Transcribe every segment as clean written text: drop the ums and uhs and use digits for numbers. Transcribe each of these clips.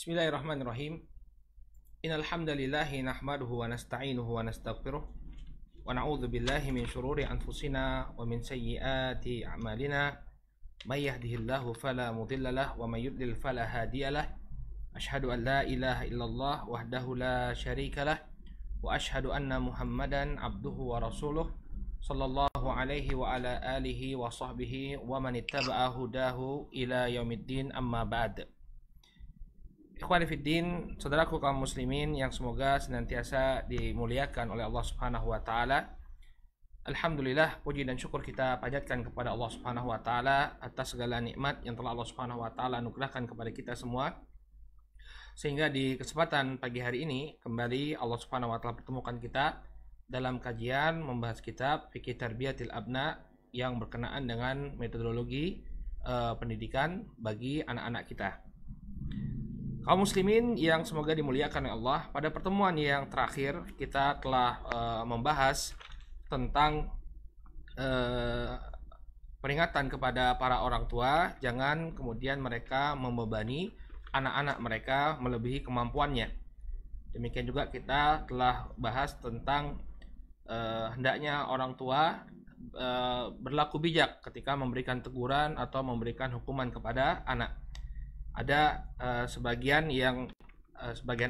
Bismillahirrahmanirrahim. Innal hamdalillahi nahmaduhu wa nasta'inuhu wa nastaghfiruh wa na'udzu billahi min shururi anfusina wa min sayyiati a'malina. May yahdihillahu fala mudilla lahu wa may yudlil fala hadiyalah. Asyhadu an la ilaha illallah wahdahu la syarika lah wa asyhadu anna Muhammadan abduhu wa rasuluh sallallahu alaihi wa ala alihi wa sahbihi wa man ittaba'a hudahu ila yaumiddin, amma ba'd. Ikhwani fiddin, saudaraku kaum muslimin yang semoga senantiasa dimuliakan oleh Allah Subhanahu wa taala. Alhamdulillah, puji dan syukur kita panjatkan kepada Allah Subhanahu wa taala atas segala nikmat yang telah Allah Subhanahu wa taala anugerahkan kepada kita semua. Sehingga di kesempatan pagi hari ini kembali Allah Subhanahu wa taala pertemukan kita dalam kajian membahas kitab Fiqh Tarbiyatil Abna yang berkenaan dengan metodologi pendidikan bagi anak-anak kita. Kaum muslimin yang semoga dimuliakan oleh Allah, pada pertemuan yang terakhir kita telah membahas tentang peringatan kepada para orang tua, jangan kemudian mereka membebani anak-anak mereka melebihi kemampuannya. Demikian juga kita telah bahas tentang hendaknya orang tua berlaku bijak ketika memberikan teguran atau memberikan hukuman kepada anak. Ada sebagian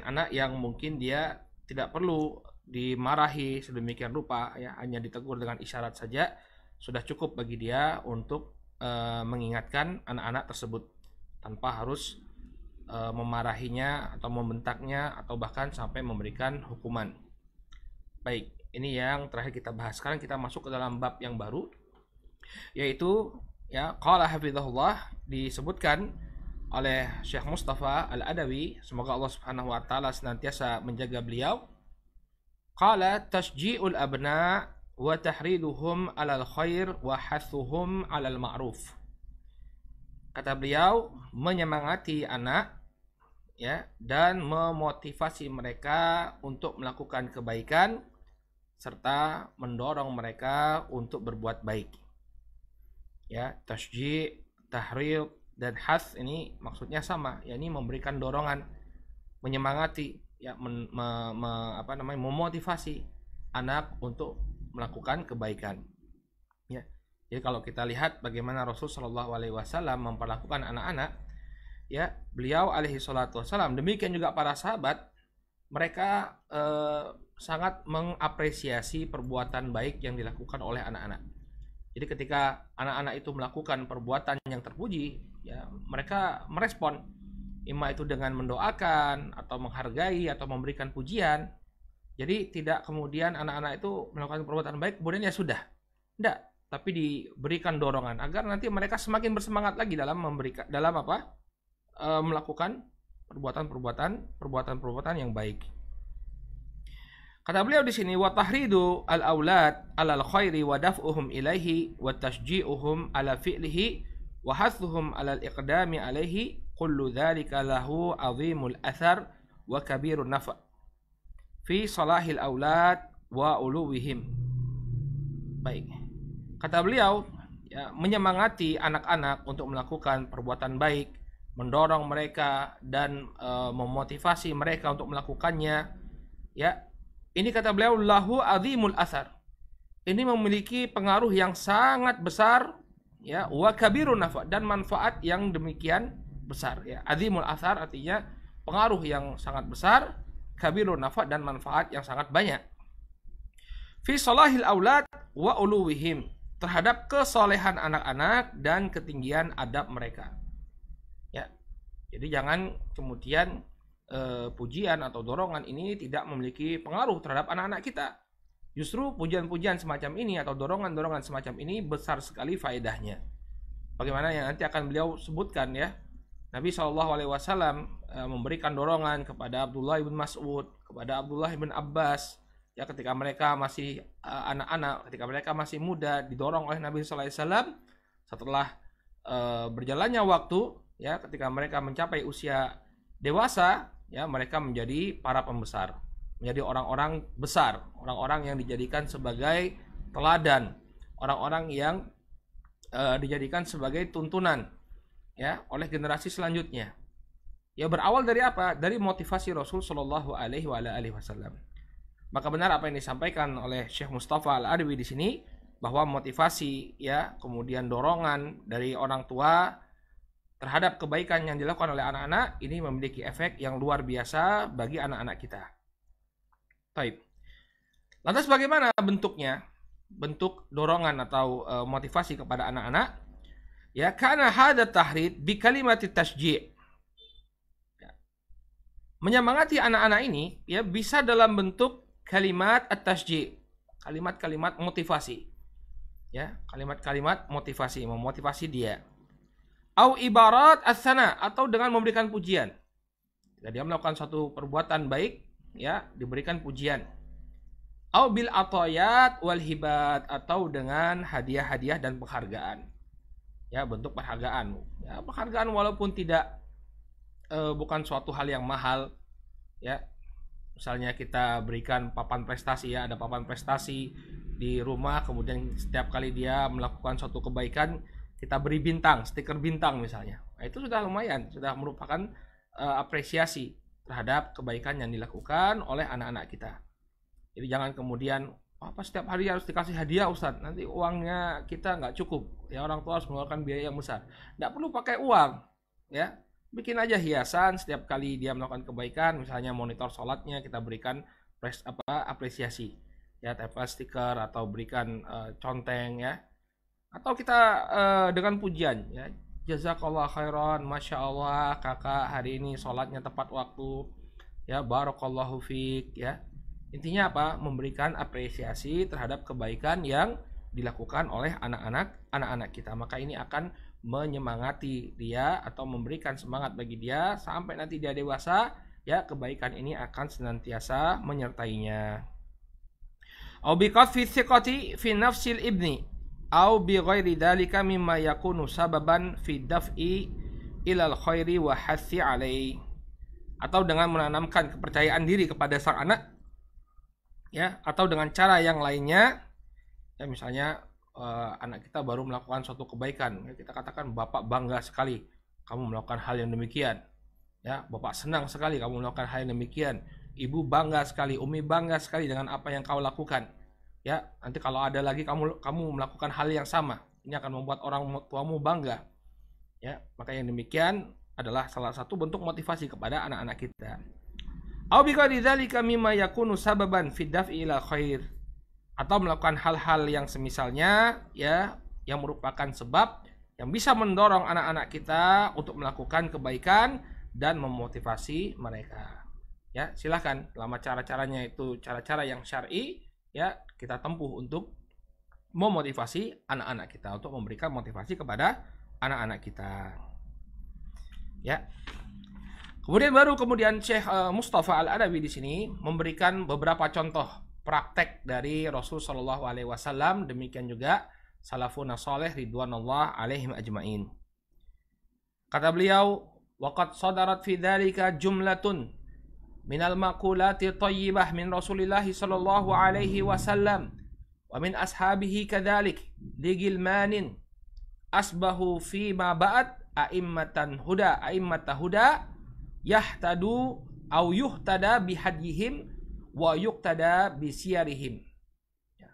anak yang mungkin dia tidak perlu dimarahi sedemikian rupa, ya, hanya ditegur dengan isyarat saja sudah cukup bagi dia untuk mengingatkan anak-anak tersebut tanpa harus memarahinya atau membentaknya atau bahkan sampai memberikan hukuman. Baik, ini yang terakhir kita bahas. Sekarang kita masuk ke dalam bab yang baru, yaitu ya qala hafizahullah, disebutkan oleh Syekh Mustafa Al-Adawi, semoga Allah Subhanahu wa taala senantiasa menjaga beliau. Qala tashji'ul abna wa tahriduhum 'alal khair wa hathuhum 'alal ma'ruf. Kata beliau, menyemangati anak, ya, dan memotivasi mereka untuk melakukan kebaikan serta mendorong mereka untuk berbuat baik. Ya, tashji', tahrid dan has ini maksudnya sama, yakni memberikan dorongan, menyemangati, ya, memotivasi anak untuk melakukan kebaikan. Ya. Jadi kalau kita lihat bagaimana Rasul Shallallahu Alaihi Wasallam memperlakukan anak-anak, ya, beliau alaihi salatu wassalam, demikian juga para sahabat, mereka sangat mengapresiasi perbuatan baik yang dilakukan oleh anak-anak. Jadi ketika anak-anak itu melakukan perbuatan yang terpuji, ya, mereka merespon, imma itu dengan mendoakan atau menghargai atau memberikan pujian. Jadi tidak kemudian anak-anak itu melakukan perbuatan baik kemudian ya sudah, tidak, tapi diberikan dorongan agar nanti mereka semakin bersemangat lagi dalam melakukan perbuatan yang baik. Kata beliau di sini, wa tahridu al-aulad 'alal khairi wa daf'uhum ilaihi wa tashji'uhum 'ala fi'lihi wa hathuhum 'alal iqdami 'alaihi, kullu dzalika lahu 'azimul athar wa kabirun nafa' fi salahil aulad wa uluwihim. Baik. Kata beliau, ya, menyemangati anak-anak untuk melakukan perbuatan baik, mendorong mereka dan memotivasi mereka untuk melakukannya, ya. Ini kata beliau lahu azimul athar. Ini memiliki pengaruh yang sangat besar, ya, wa kabirun nafa, dan manfaat yang demikian besar, ya. Azimul athar artinya pengaruh yang sangat besar, kabirun nafa, dan manfaat yang sangat banyak. Fi salahil aulad wa uluwihim, terhadap kesolehan anak-anak dan ketinggian adab mereka. Ya. Jadi jangan kemudian pujian atau dorongan ini tidak memiliki pengaruh terhadap anak-anak kita. Justru pujian-pujian semacam ini atau dorongan-dorongan semacam ini besar sekali faedahnya. Bagaimana yang nanti akan beliau sebutkan, ya. Nabi SAW memberikan dorongan kepada Abdullah bin Mas'ud, kepada Abdullah bin Abbas, ya, ketika mereka masih anak-anak, ketika mereka masih muda, didorong oleh Nabi SAW. Setelah berjalannya waktu, ya, ketika mereka mencapai usia dewasa, ya, mereka menjadi para pembesar, menjadi orang-orang besar, orang-orang yang dijadikan sebagai teladan, orang-orang yang dijadikan sebagai tuntunan, ya, oleh generasi selanjutnya. Ya berawal dari apa? Dari motivasi Rasul Shallallahu Alaihi Wasallam. Maka benar apa yang disampaikan oleh Syekh Mustafa Al-Adawi di sini, bahwa motivasi ya kemudian dorongan dari orang tua terhadap kebaikan yang dilakukan oleh anak-anak ini memiliki efek yang luar biasa bagi anak-anak kita. Baik. Lantas bagaimana bentuknya? Bentuk dorongan atau motivasi kepada anak-anak? Ya, karena hada tahrid bi kalimati tasji'. Ya. Menyemangati anak-anak ini ya bisa dalam bentuk kalimat at-tasji', kalimat-kalimat motivasi. Ya, kalimat-kalimat motivasi, memotivasi dia. Au ibarat as-sana, atau dengan memberikan pujian. Jika dia melakukan suatu perbuatan baik, ya, diberikan pujian. Au bil atayat wal hibat, atau dengan hadiah-hadiah dan penghargaan. Ya, bentuk penghargaan. Ya, penghargaan walaupun tidak bukan suatu hal yang mahal, ya. Misalnya kita berikan papan prestasi, ya, ada papan prestasi di rumah, kemudian setiap kali dia melakukan suatu kebaikan kita beri bintang, stiker bintang misalnya. Nah, itu sudah lumayan, sudah merupakan apresiasi terhadap kebaikan yang dilakukan oleh anak-anak kita. Jadi jangan kemudian apa setiap hari harus dikasih hadiah Ustadz, nanti uangnya kita nggak cukup, ya orang tua harus mengeluarkan biaya yang besar. Nggak perlu pakai uang, ya. Bikin aja hiasan setiap kali dia melakukan kebaikan, misalnya monitor sholatnya kita berikan apresiasi, ya, tempel stiker atau berikan conteng, ya. Atau kita dengan pujian, ya, jazakallah khairan, masya Allah kakak hari ini sholatnya tepat waktu, ya, barakallahu fiik, ya. Intinya apa? Memberikan apresiasi terhadap kebaikan yang dilakukan oleh anak-anak kita. Maka ini akan menyemangati dia atau memberikan semangat bagi dia sampai nanti dia dewasa, ya, kebaikan ini akan senantiasa menyertainya. Au biqafi thiqati fi nafsil ibni au bi ghairi dzalika mimma yakunu sababan fi daf'i ilal khairi wa hathi alaihi, atau dengan menanamkan kepercayaan diri kepada sang anak, ya, atau dengan cara yang lainnya, ya, misalnya anak kita baru melakukan suatu kebaikan, ya, kita katakan bapak bangga sekali kamu melakukan hal yang demikian, ya, bapak senang sekali kamu melakukan hal yang demikian, ibu bangga sekali, umi bangga sekali dengan apa yang kau lakukan. Ya, nanti kalau ada lagi kamu melakukan hal yang sama, ini akan membuat orang tuamu bangga. Ya, maka yang demikian adalah salah satu bentuk motivasi kepada anak-anak kita. Au bi ghairi dzalika mimma yakunu sababan fi daf'i ila khair, atau melakukan hal-hal yang semisalnya, ya, yang merupakan sebab yang bisa mendorong anak-anak kita untuk melakukan kebaikan dan memotivasi mereka. Ya, silakan selama cara-caranya itu cara-cara yang syar'i, ya, kita tempuh untuk memotivasi anak-anak kita, untuk memberikan motivasi kepada anak-anak kita. Ya. Kemudian Syekh Mustafa Al-Adawi di sini memberikan beberapa contoh praktek dari Rasul Shallallahu Alaihi Wasallam, demikian juga salafun saleh ridwanullah alaihim ajmain. Kata beliau, waqad sadarat fi dzalika jumlatun minal maqulati thayyibah min Rasulillah sallallahu alaihi wasallam wa min ashabihi kadzalik ligilmanin asbahu fi ma ba'd a'immata huda yahtadu au yuhtada bihadyihim wa yuqtada bisiyarihim. Ya.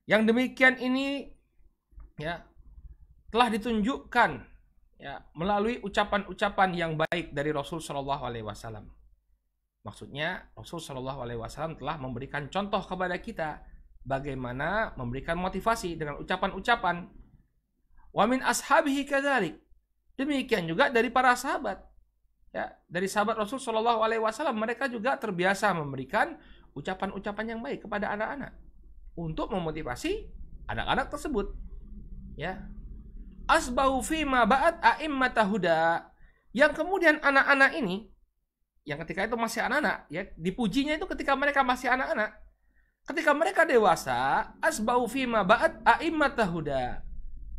Yang demikian ini, ya, telah ditunjukkan, ya, melalui ucapan-ucapan yang baik dari Rasul sallallahu alaihi wasallam. Maksudnya Rasul Shallallahu Alaihi Wasallam telah memberikan contoh kepada kita bagaimana memberikan motivasi dengan ucapan-ucapan. Wa min ashabihi kadzalik. Demikian juga dari para sahabat. Ya, dari sahabat Rasul Shallallahu Alaihi Wasallam, mereka juga terbiasa memberikan ucapan-ucapan yang baik kepada anak-anak untuk memotivasi anak-anak tersebut. Ya, asbahu fi ma ba'd a'immata huda. Yang kemudian anak-anak ini, yang ketika itu masih anak-anak, ya, dipujinya itu ketika mereka masih anak-anak. Ketika mereka dewasa, asbau fima ba'd a'immata huda.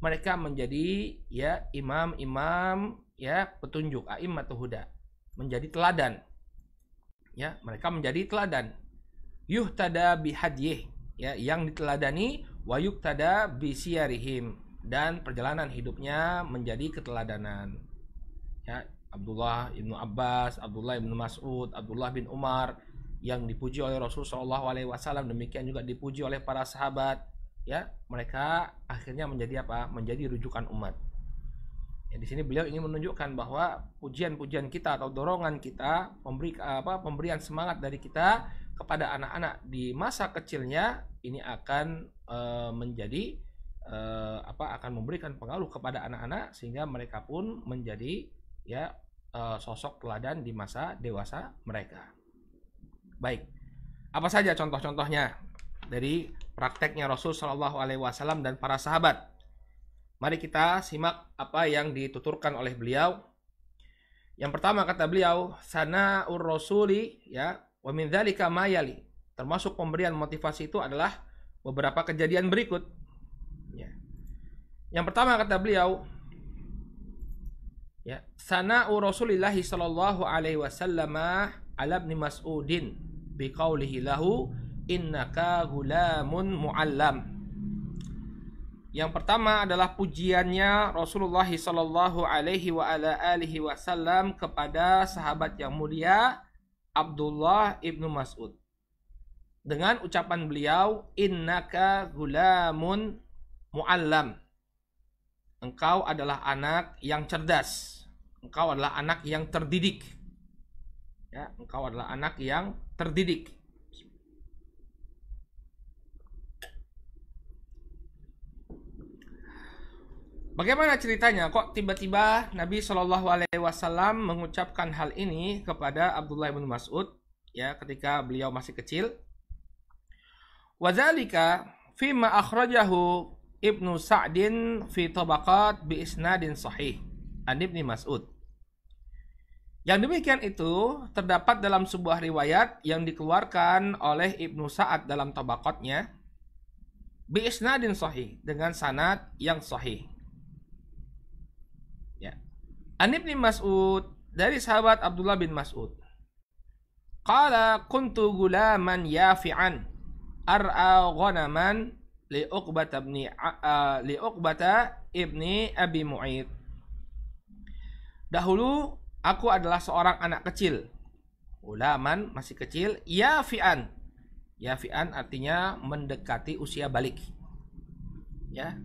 Mereka menjadi, ya, imam-imam, ya, petunjuk, a'immatu huda. Menjadi teladan. Ya, mereka menjadi teladan. Yuhtada bihadyih, ya, yang diteladani, wa yuqtada bisiyarihim, dan perjalanan hidupnya menjadi keteladanan. Ya, Abdullah ibnu Abbas, Abdullah ibnu Mas'ud, Abdullah bin Umar, yang dipuji oleh Rasulullah SAW, demikian juga dipuji oleh para sahabat, ya, mereka akhirnya menjadi apa? Menjadi rujukan umat. Ya, di sini beliau ingin menunjukkan bahwa pujian-pujian kita atau dorongan kita, pemberian semangat dari kita kepada anak-anak di masa kecilnya ini akan menjadi akan memberikan pengaruh kepada anak-anak sehingga mereka pun menjadi ya sosok teladan di masa dewasa mereka. Baik, apa saja contoh-contohnya dari prakteknya Rasul Shallallahu Alaihi Wasallam dan para sahabat? Mari kita simak apa yang dituturkan oleh beliau. Yang pertama kata beliau, sana'ur rasuli, ya, wa min dzalika ma yali. Termasuk pemberian motivasi itu adalah beberapa kejadian berikut. Ya. Yang pertama kata beliau, ya, sana'ur Rasulillah sallallahu alaihi wasallam ala ibn Mas'udin biqaulihi lahu innaka gulamun muallam. Yang pertama adalah pujiannya Rasulullah sallallahu alaihi wasallam kepada sahabat yang mulia Abdullah ibnu Mas'ud dengan ucapan beliau, innaka gulamun muallam. Engkau adalah anak yang cerdas. Engkau adalah anak yang terdidik. Ya, engkau adalah anak yang terdidik. Bagaimana ceritanya? Kok tiba-tiba Nabi Shallallahu Alaihi Wasallam mengucapkan hal ini kepada Abdullah bin Mas'ud, ya, ketika beliau masih kecil? Wadzalika fima akhrajahu Ibnu Sa'din fi Tabaqat bi isnadin sahih an Ibnu Mas'ud. Yang demikian itu terdapat dalam sebuah riwayat yang dikeluarkan oleh Ibnu Sa'ad dalam Tabaqatnya bi isnadin sahih, dengan sanad yang sahih. An Ibnu Mas'ud, dari sahabat Abdullah bin Mas'ud. Qala kuntu gulaman yafi'an ar'a ghanaman li Uqbata ibni Abi Mu'aid. Dahulu aku adalah seorang anak kecil. Gulaman, masih kecil, yafi'an. Yafi'an artinya mendekati usia balik. Ya.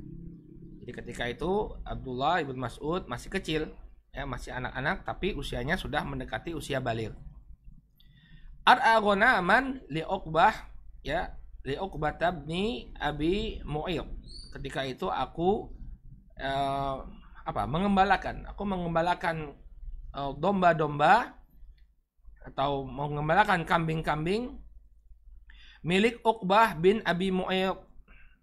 Jadi ketika itu Abdullah ibn Mas'ud masih kecil. Ya, masih anak-anak tapi usianya sudah mendekati usia baligh. Ar'a ghanaman li Uqbah, ya, li Uqbah ibni Abi Mu'aid. Ketika itu aku mengembalakan domba-domba atau mengembalakan kambing-kambing milik Uqbah bin Abi Mu'aid,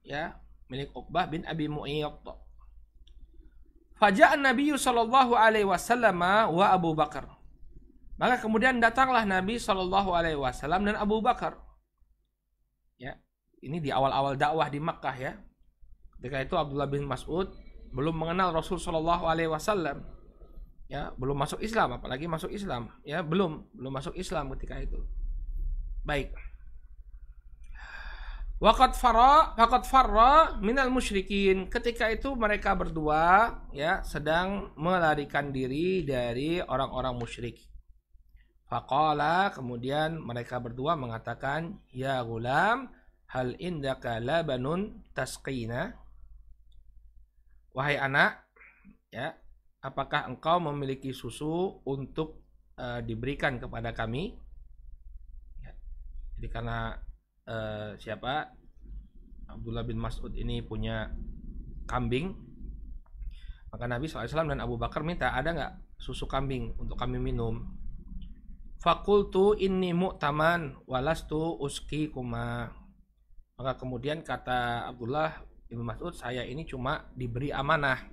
ya, milik Uqbah bin Abi Mu'aid. Faja'an Nabi sallallahu alaihi wasallam wa Abu Bakar. Maka kemudian datanglah Nabi sallallahu alaihi wasallam dan Abu Bakar. Ya, ini di awal-awal dakwah di Makkah, ya. Ketika itu Abdullah bin Mas'ud belum mengenal Rasul sallallahu alaihi wasallam. Ya, belum masuk Islam, apalagi masuk Islam, ya, belum masuk Islam ketika itu. Baik. Waqad farra minal musyrikin. Ketika itu mereka berdua, ya, sedang melarikan diri dari orang-orang musyrik. Faqala, kemudian mereka berdua mengatakan, ya gulam, hal indaka labanun tasqina. Wahai anak, ya, apakah engkau memiliki susu untuk diberikan kepada kami? Ya, jadi karena Abdullah bin Mas'ud ini punya kambing, maka Nabi SAW dan Abu Bakar minta, ada nggak susu kambing untuk kami minum? Fakultu inni mu'taman walastu uski kuma. Maka kemudian kata Abdullah bin Mas'ud, saya ini cuma diberi amanah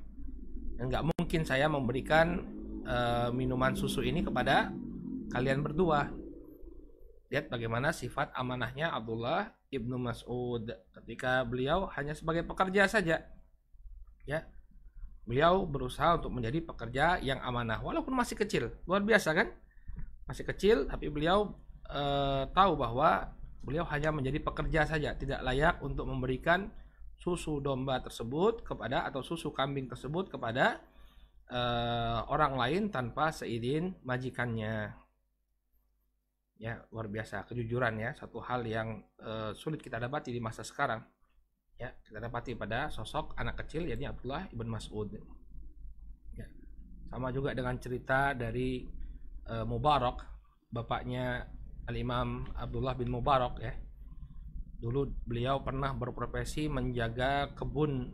dan nggak mungkin saya memberikan minuman susu ini kepada kalian berdua. Lihat bagaimana sifat amanahnya Abdullah ibnu Mas'ud ketika beliau hanya sebagai pekerja saja. Ya, beliau berusaha untuk menjadi pekerja yang amanah walaupun masih kecil. Luar biasa kan? Masih kecil tapi beliau tahu bahwa beliau hanya menjadi pekerja saja, tidak layak untuk memberikan susu domba tersebut kepada atau susu kambing tersebut kepada orang lain tanpa seizin majikannya. Ya, luar biasa kejujuran ya, satu hal yang sulit kita dapati di masa sekarang. Ya, kita dapati pada sosok anak kecil yakni Abdullah ibn Mas'ud. Ya. Sama juga dengan cerita dari Mubarak, bapaknya Al-Imam Abdullah bin Mubarak ya. Dulu beliau pernah berprofesi menjaga kebun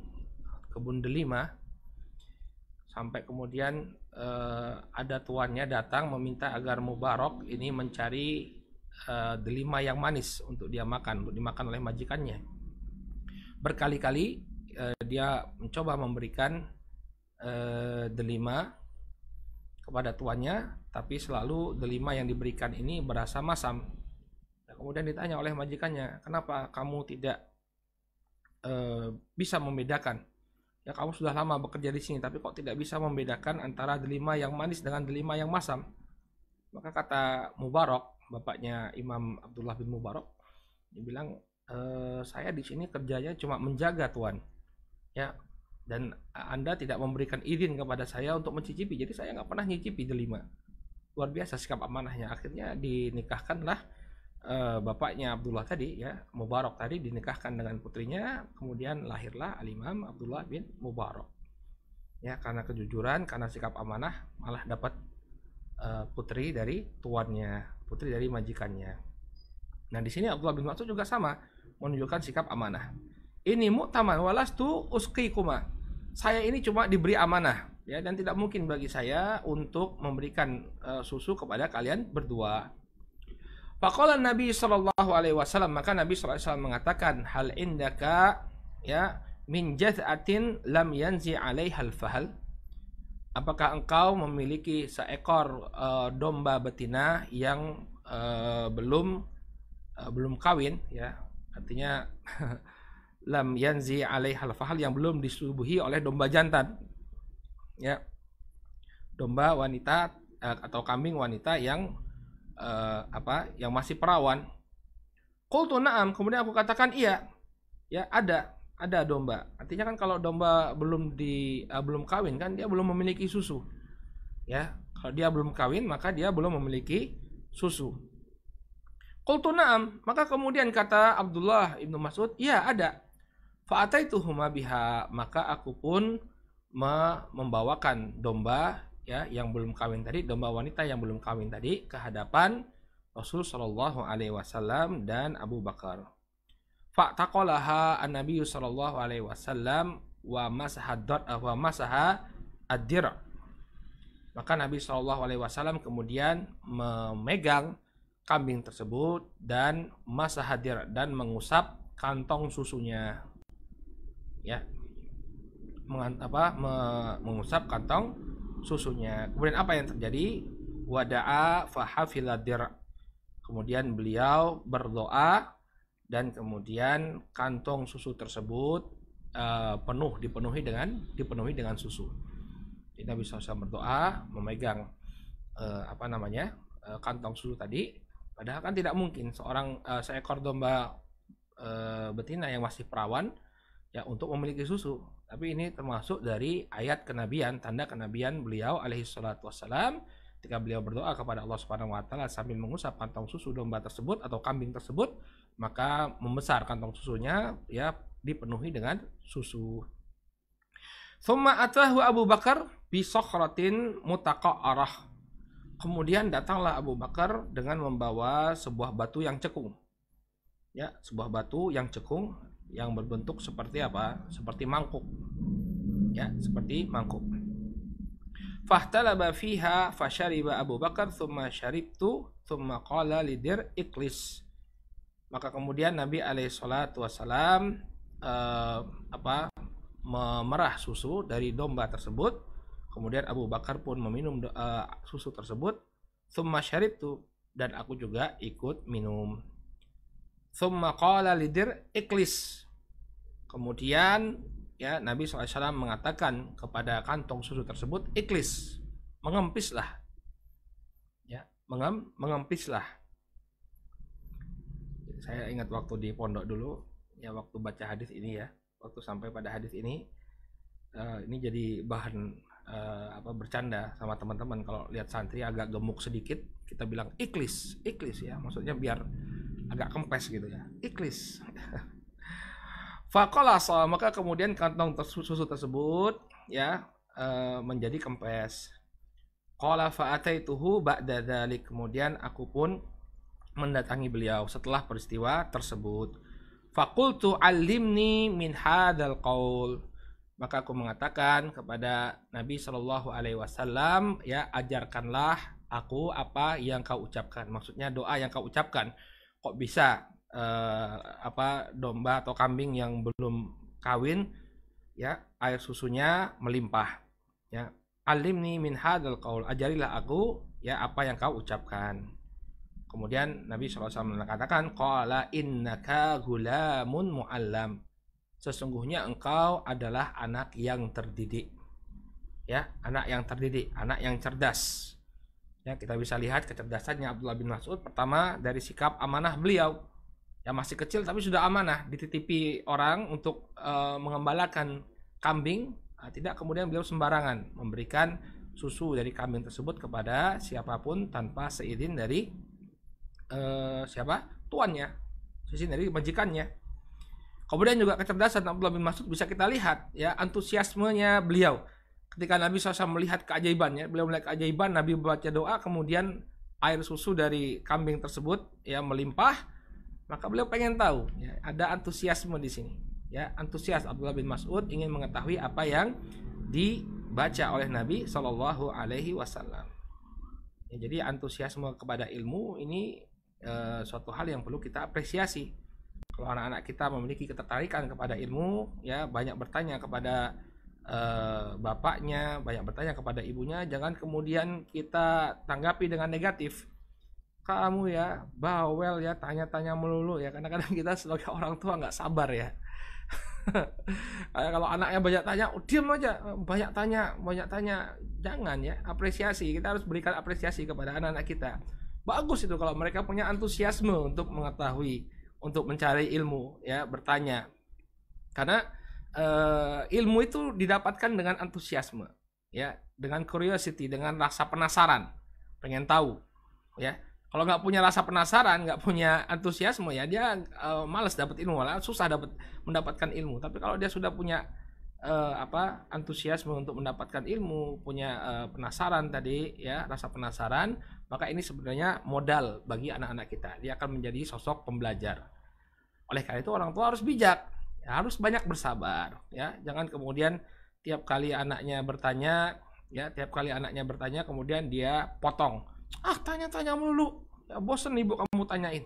delima, sampai kemudian ada tuannya datang meminta agar Mubarak ini mencari delima yang manis untuk dia makan, untuk dimakan oleh majikannya. Berkali-kali dia mencoba memberikan delima kepada tuannya, tapi selalu delima yang diberikan ini berasa masam. Nah, kemudian ditanya oleh majikannya, kenapa kamu tidak bisa membedakan? Ya, kamu sudah lama bekerja di sini, tapi kok tidak bisa membedakan antara delima yang manis dengan delima yang masam? Maka kata Mubarak, bapaknya Imam Abdullah bin Mubarak, dia bilang, saya di sini kerjanya cuma menjaga tuan, ya, dan Anda tidak memberikan izin kepada saya untuk mencicipi, jadi saya nggak pernah nyicipi delima. Luar biasa sikap amanahnya. Akhirnya dinikahkanlah bapaknya Abdullah tadi ya, Mubarak tadi dinikahkan dengan putrinya, kemudian lahirlah Al-Imam Abdullah bin Mubarak. Ya, karena kejujuran, karena sikap amanah, malah dapat putri dari tuannya, putri dari majikannya. Nah, di sini Abdullah bin Mas'ud juga sama, menunjukkan sikap amanah. Ini mu'taman walastu usqikuma. Saya ini cuma diberi amanah ya, dan tidak mungkin bagi saya untuk memberikan susu kepada kalian berdua. Faqala Nabi sallallahu alaihi wasallam, maka Nabi sallallahu alaihi wasallam mengatakan, hal indaka ya min jaz'atin lam yanzi 'alaiha al-fahl. Apakah engkau memiliki seekor domba betina yang belum kawin ya? Artinya lam yanzi 'alaiha al-fahl, yang belum disubuhi oleh domba jantan. Ya. Domba wanita atau kambing wanita yang yang masih perawan. Qultu na'am, kemudian aku katakan iya. Ya, ada domba. Artinya kan kalau domba belum kawin kan dia belum memiliki susu. Ya, kalau dia belum kawin maka dia belum memiliki susu. Qultu na'am, maka kemudian kata Abdullah ibnu Mas'ud, iya ada. Fa'ataituhuma biha, maka aku pun membawakan domba ya yang belum kawin tadi, domba wanita yang belum kawin tadi, ke hadapan Rasul sallallahu alaihi wasallam dan Abu Bakar. Fa'taqalaha an-nabiy sallallahu alaihi wasallam wa masaha ad-dir'. Maka Nabi sallallahu alaihi wasallam kemudian memegang kambing tersebut dan masaha ad-dir', dan mengusap kantong susunya. Ya. Mengusap kantong susunya. Kemudian apa yang terjadi? Wada'a fahafiladir. Kemudian beliau berdoa, dan kemudian kantong susu tersebut dipenuhi dengan susu. Jadi Nabi SAW berdoa memegang kantong susu tadi. Padahal kan tidak mungkin seekor domba betina yang masih perawan ya untuk memiliki susu. Tapi ini termasuk dari ayat kenabian, tanda kenabian beliau alaihi salatu wassalam, ketika beliau berdoa kepada Allah Subhanahu wa taala sambil mengusap kantong susu domba tersebut atau kambing tersebut, maka membesar kantong susunya ya, dipenuhi dengan susu. Tsumma atahu Abu Bakar bi sakhratin mutaqa'arah. Kemudian datanglah Abu Bakar dengan membawa sebuah batu yang cekung. Ya, sebuah batu yang cekung yang berbentuk seperti apa? Seperti mangkuk. Ya, seperti mangkuk. Fahtalaba fiha fashariba Abu Bakar thumma syaribtu thumma qala lidir iklis. Maka kemudian Nabi alaihi salatu wasalam memerah susu dari domba tersebut. Kemudian Abu Bakar pun meminum susu tersebut. Thumma syaribtu, dan aku juga ikut minum. Thumma qala lidir iklis. Kemudian ya Nabi SAW mengatakan kepada kantong susu tersebut, iklis, mengempislah. Ya, mengempislah. Saya ingat waktu di pondok dulu, ya waktu baca hadis ini ya, waktu sampai pada hadis ini jadi bahan bercanda sama teman-teman kalau lihat santri agak gemuk sedikit, kita bilang iklis ya, maksudnya biar agak kempes gitu ya, iklis. Faqalasa, maka kemudian kantong susu tersebut ya menjadi kempes. Qala fa'ataituhu ba'da dzalik, kemudian aku pun mendatangi beliau setelah peristiwa tersebut. Faqultu 'allimni min hadzal qaul, maka aku mengatakan kepada Nabi Shallallahu Alaihi Wasallam, ya ajarkanlah aku apa yang kau ucapkan, maksudnya doa yang kau ucapkan. Kok bisa domba atau kambing yang belum kawin ya air susunya melimpah, ya alimni min hadzal qaul, ajarilah aku ya apa yang kau ucapkan. Kemudian Nabi SAW mengatakan, qala innaka gulamun mu'allam, sesungguhnya engkau adalah anak yang terdidik. Ya, anak yang terdidik, anak yang cerdas. Ya, kita bisa lihat kecerdasannya Abdullah bin Mas'ud pertama dari sikap amanah beliau. Ya masih kecil tapi sudah amanah, dititipi orang untuk mengembalakan kambing, tidak kemudian beliau sembarangan memberikan susu dari kambing tersebut kepada siapapun tanpa seizin dari tuannya, seizin dari majikannya. Kemudian juga kecerdasan Abdullah bin Mas'ud bisa kita lihat ya, antusiasmenya beliau ketika Nabi SAW melihat keajaibannya. Beliau melihat keajaiban, Nabi membaca doa, kemudian air susu dari kambing tersebut ya melimpah, maka beliau pengen tahu ya, ada antusiasme di sini ya, antusias Abdullah bin Mas'ud ingin mengetahui apa yang dibaca oleh Nabi Shallallahu Alaihi Wasallam. Ya, jadi antusiasme kepada ilmu ini suatu hal yang perlu kita apresiasi. Kalau anak-anak kita memiliki ketertarikan kepada ilmu, ya banyak bertanya kepada bapaknya, banyak bertanya kepada ibunya, jangan kemudian kita tanggapi dengan negatif. Kamu ya bawel ya, tanya-tanya melulu ya. Kadang-kadang kita sebagai orang tua nggak sabar ya. Kalau anaknya banyak tanya, diam aja, banyak tanya, jangan ya. Apresiasi, kita harus berikan apresiasi kepada anak-anak kita. Bagus itu kalau mereka punya antusiasme untuk mengetahui, untuk mencari ilmu ya, bertanya. Karena ilmu itu didapatkan dengan antusiasme ya, dengan curiosity, dengan rasa penasaran, pengen tahu ya. Kalau nggak punya rasa penasaran, nggak punya antusiasme ya, dia malas dapat ilmu, malah susah mendapatkan ilmu. Tapi kalau dia sudah punya antusiasme untuk mendapatkan ilmu, punya penasaran tadi ya, rasa penasaran, maka ini sebenarnya modal bagi anak-anak kita. Dia akan menjadi sosok pembelajar. Oleh karena itu orang tua harus bijak, ya, harus banyak bersabar ya. Jangan kemudian tiap kali anaknya bertanya kemudian dia potong. Tanya-tanya melulu, ya bosen ibu kamu tanyain.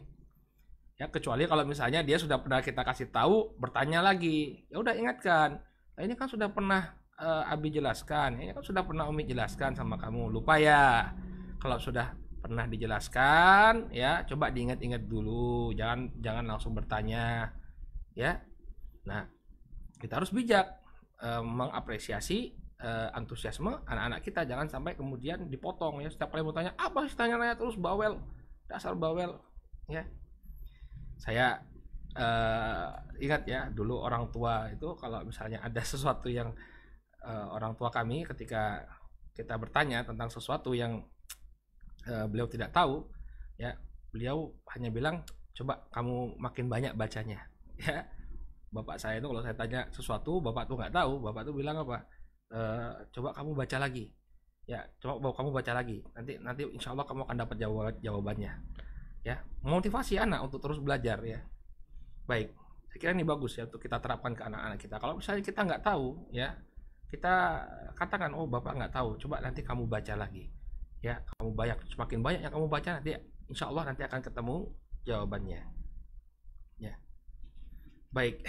Ya kecuali kalau misalnya dia sudah pernah kita kasih tahu, bertanya lagi, ya udah ingatkan. Nah, ini kan sudah pernah Abi jelaskan, ini kan sudah pernah Umi jelaskan sama kamu, lupa ya. Kalau sudah pernah dijelaskan, ya coba diingat-ingat dulu, jangan langsung bertanya, ya. Nah, kita harus bijak mengapresiasi antusiasme anak-anak kita, jangan sampai kemudian dipotong ya. Setiap kali mau tanya, apa sih tanya-tanya terus, bawel, dasar bawel, ya. Saya ingat ya, dulu orang tua itu kalau misalnya ada sesuatu yang orang tua kami ketika kita bertanya tentang sesuatu yang beliau tidak tahu, ya beliau hanya bilang, coba kamu makin banyak bacanya, ya. Bapak saya itu kalau saya tanya sesuatu, bapak tuh nggak tahu, bapak tuh bilang apa? Coba kamu baca lagi, ya. Coba kamu baca lagi. Nanti insya Allah kamu akan dapat jawabannya, ya. Motivasi anak untuk terus belajar, ya. Baik, saya kira ini bagus ya untuk kita terapkan ke anak-anak kita. Kalau misalnya kita nggak tahu, ya kita katakan, oh bapak nggak tahu, coba nanti kamu baca lagi. Ya, kamu semakin banyak yang kamu baca, nanti insya Allah nanti akan ketemu jawabannya. Ya, baik.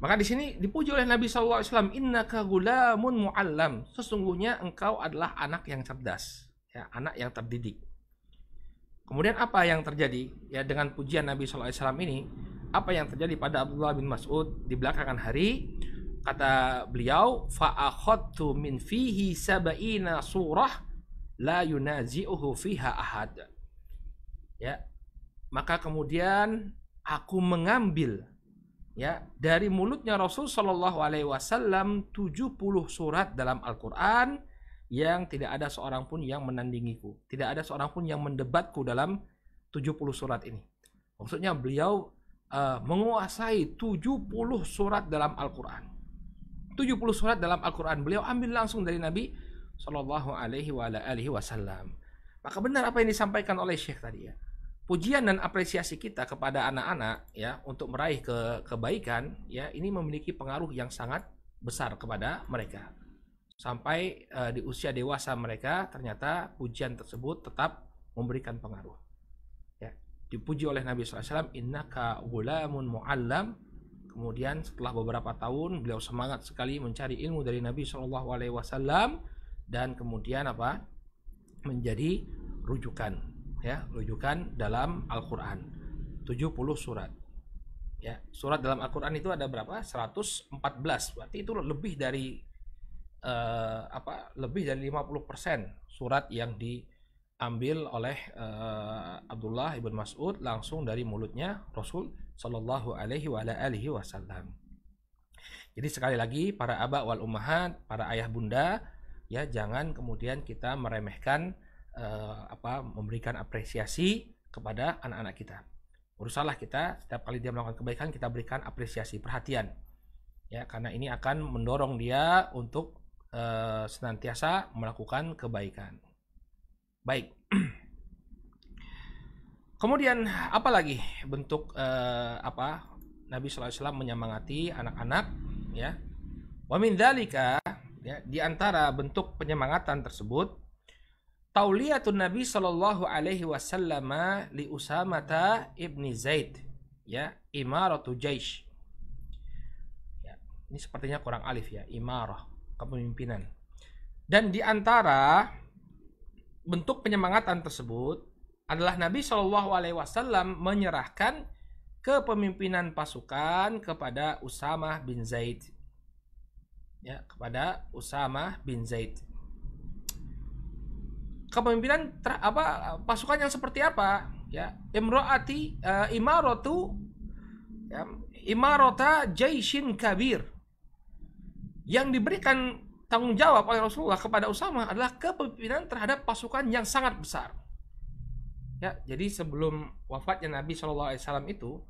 Maka di sini dipuji oleh Nabi SAW, innaka gulamun mu'allam, sesungguhnya engkau adalah anak yang cerdas, ya, anak yang terdidik. Kemudian apa yang terjadi ya dengan pujian Nabi SAW ini? Apa yang terjadi pada Abdullah bin Mas'ud di belakangan hari? Kata beliau, fa'akhadtu min fihi sab'ina surah la yunazi'uhu fiha ahad. Ya. Maka kemudian aku mengambil ya, dari mulutnya Rasul Shallallahu Alaihi Wasallam 70 surat dalam Al-Quran yang tidak ada seorang pun yang menandingiku, tidak ada seorang pun yang mendebatku dalam 70 surat ini. Maksudnya beliau menguasai 70 surat dalam Al-Quran. 70 surat dalam Al-Quran beliau ambil langsung dari Nabi Shallallahu Alaihi Wasallam. Maka benar apa yang disampaikan oleh Syekh tadi ya. Pujian dan apresiasi kita kepada anak-anak ya untuk meraih kebaikan ya, ini memiliki pengaruh yang sangat besar kepada mereka. Sampai di usia dewasa mereka ternyata pujian tersebut tetap memberikan pengaruh. Ya, dipuji oleh Nabi SAW, innaka ghulamun mu'allam. Kemudian setelah beberapa tahun beliau semangat sekali mencari ilmu dari Nabi SAW dan kemudian apa? Menjadi rujukan. Ya, rujukan dalam Al-Quran 70 surat ya. Surat dalam Al-Quran itu ada berapa? 114. Berarti itu lebih dari lebih dari 50% surat yang diambil oleh Abdullah ibn Mas'ud langsung dari mulutnya Rasul Sallallahu Alaihi Wasallam. Jadi sekali lagi para aba wal ummahat, para ayah bunda ya, jangan kemudian kita meremehkan memberikan apresiasi kepada anak-anak kita. Berusahalah kita setiap kali dia melakukan kebaikan kita berikan apresiasi, perhatian ya, karena ini akan mendorong dia untuk senantiasa melakukan kebaikan. Baik. Kemudian apalagi bentuk Nabi SAW menyemangati anak-anak ya. Wa min dzalika ya, di antara bentuk penyemangatan tersebut tauliyatun Nabi sallallahu alaihi wasallam li Usamah ibni Zaid ya, imaratu jaish. Ya, ini sepertinya kurang alif ya, imarah, kepemimpinan. Dan di antara bentuk penyemangatan tersebut adalah Nabi sallallahu alaihi wasallam menyerahkan kepemimpinan pasukan kepada Usamah bin Zaid. Ya, kepada Usamah bin Zaid. Kepemimpinan pasukan yang seperti apa ya, imaratu ya, imarata jaishin kabir, yang diberikan tanggung jawab oleh Rasulullah kepada Usamah adalah kepemimpinan terhadap pasukan yang sangat besar ya. Jadi sebelum wafatnya Nabi SAW itu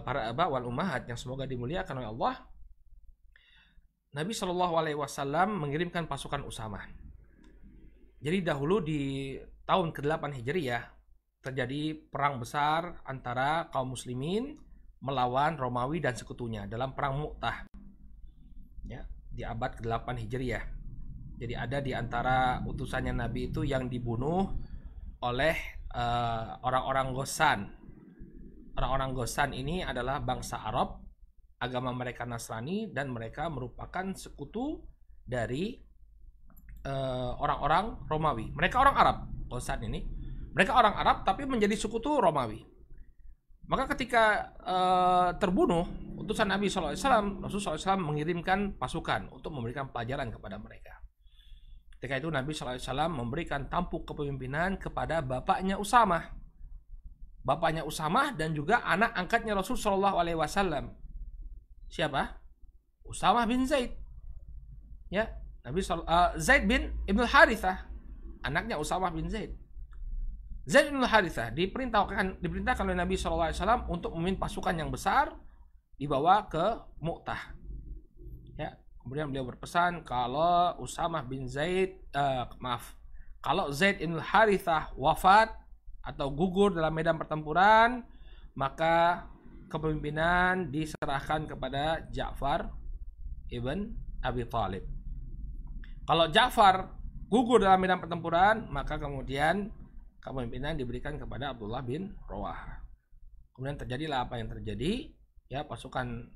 para aba wal ummahat yang semoga dimuliakan oleh Allah, Nabi SAW mengirimkan pasukan Usamah. Jadi dahulu di tahun ke-8 Hijriah terjadi perang besar antara kaum muslimin melawan Romawi dan sekutunya dalam perang Mu'tah. Ya, di abad ke-8 Hijriah. Jadi ada di antara utusannya Nabi itu yang dibunuh oleh orang-orang Ghassan. Orang-orang Ghassan ini adalah bangsa Arab, agama mereka Nasrani dan mereka merupakan sekutu dari orang-orang Romawi. Mereka orang Arab, Ghassan ini. Mereka orang Arab tapi menjadi sekutu Romawi. Maka ketika terbunuh utusan Nabi SAW, Rasulullah SAW mengirimkan pasukan untuk memberikan pelajaran kepada mereka. Ketika itu Nabi SAW memberikan tampuk kepemimpinan kepada bapaknya Usamah. Bapaknya Usamah dan juga anak angkatnya Rasulullah SAW. Siapa? Usamah bin Zaid. Ya, Zaid bin Ibn Harithah, anaknya Usamah bin Zaid. Zaid bin Harithah diperintahkan oleh Nabi SAW untuk memimpin pasukan yang besar dibawa ke Mu'tah. Ya, kemudian beliau berpesan kalau Usamah bin Zaid, kalau Zaid bin Harithah wafat atau gugur dalam medan pertempuran, maka kepemimpinan diserahkan kepada Ja'far ibn Abi Thalib. Kalau Ja'far gugur dalam medan pertempuran, maka kemudian kepemimpinan diberikan kepada Abdullah bin Rawahah. Kemudian terjadilah apa yang terjadi. Ya, pasukan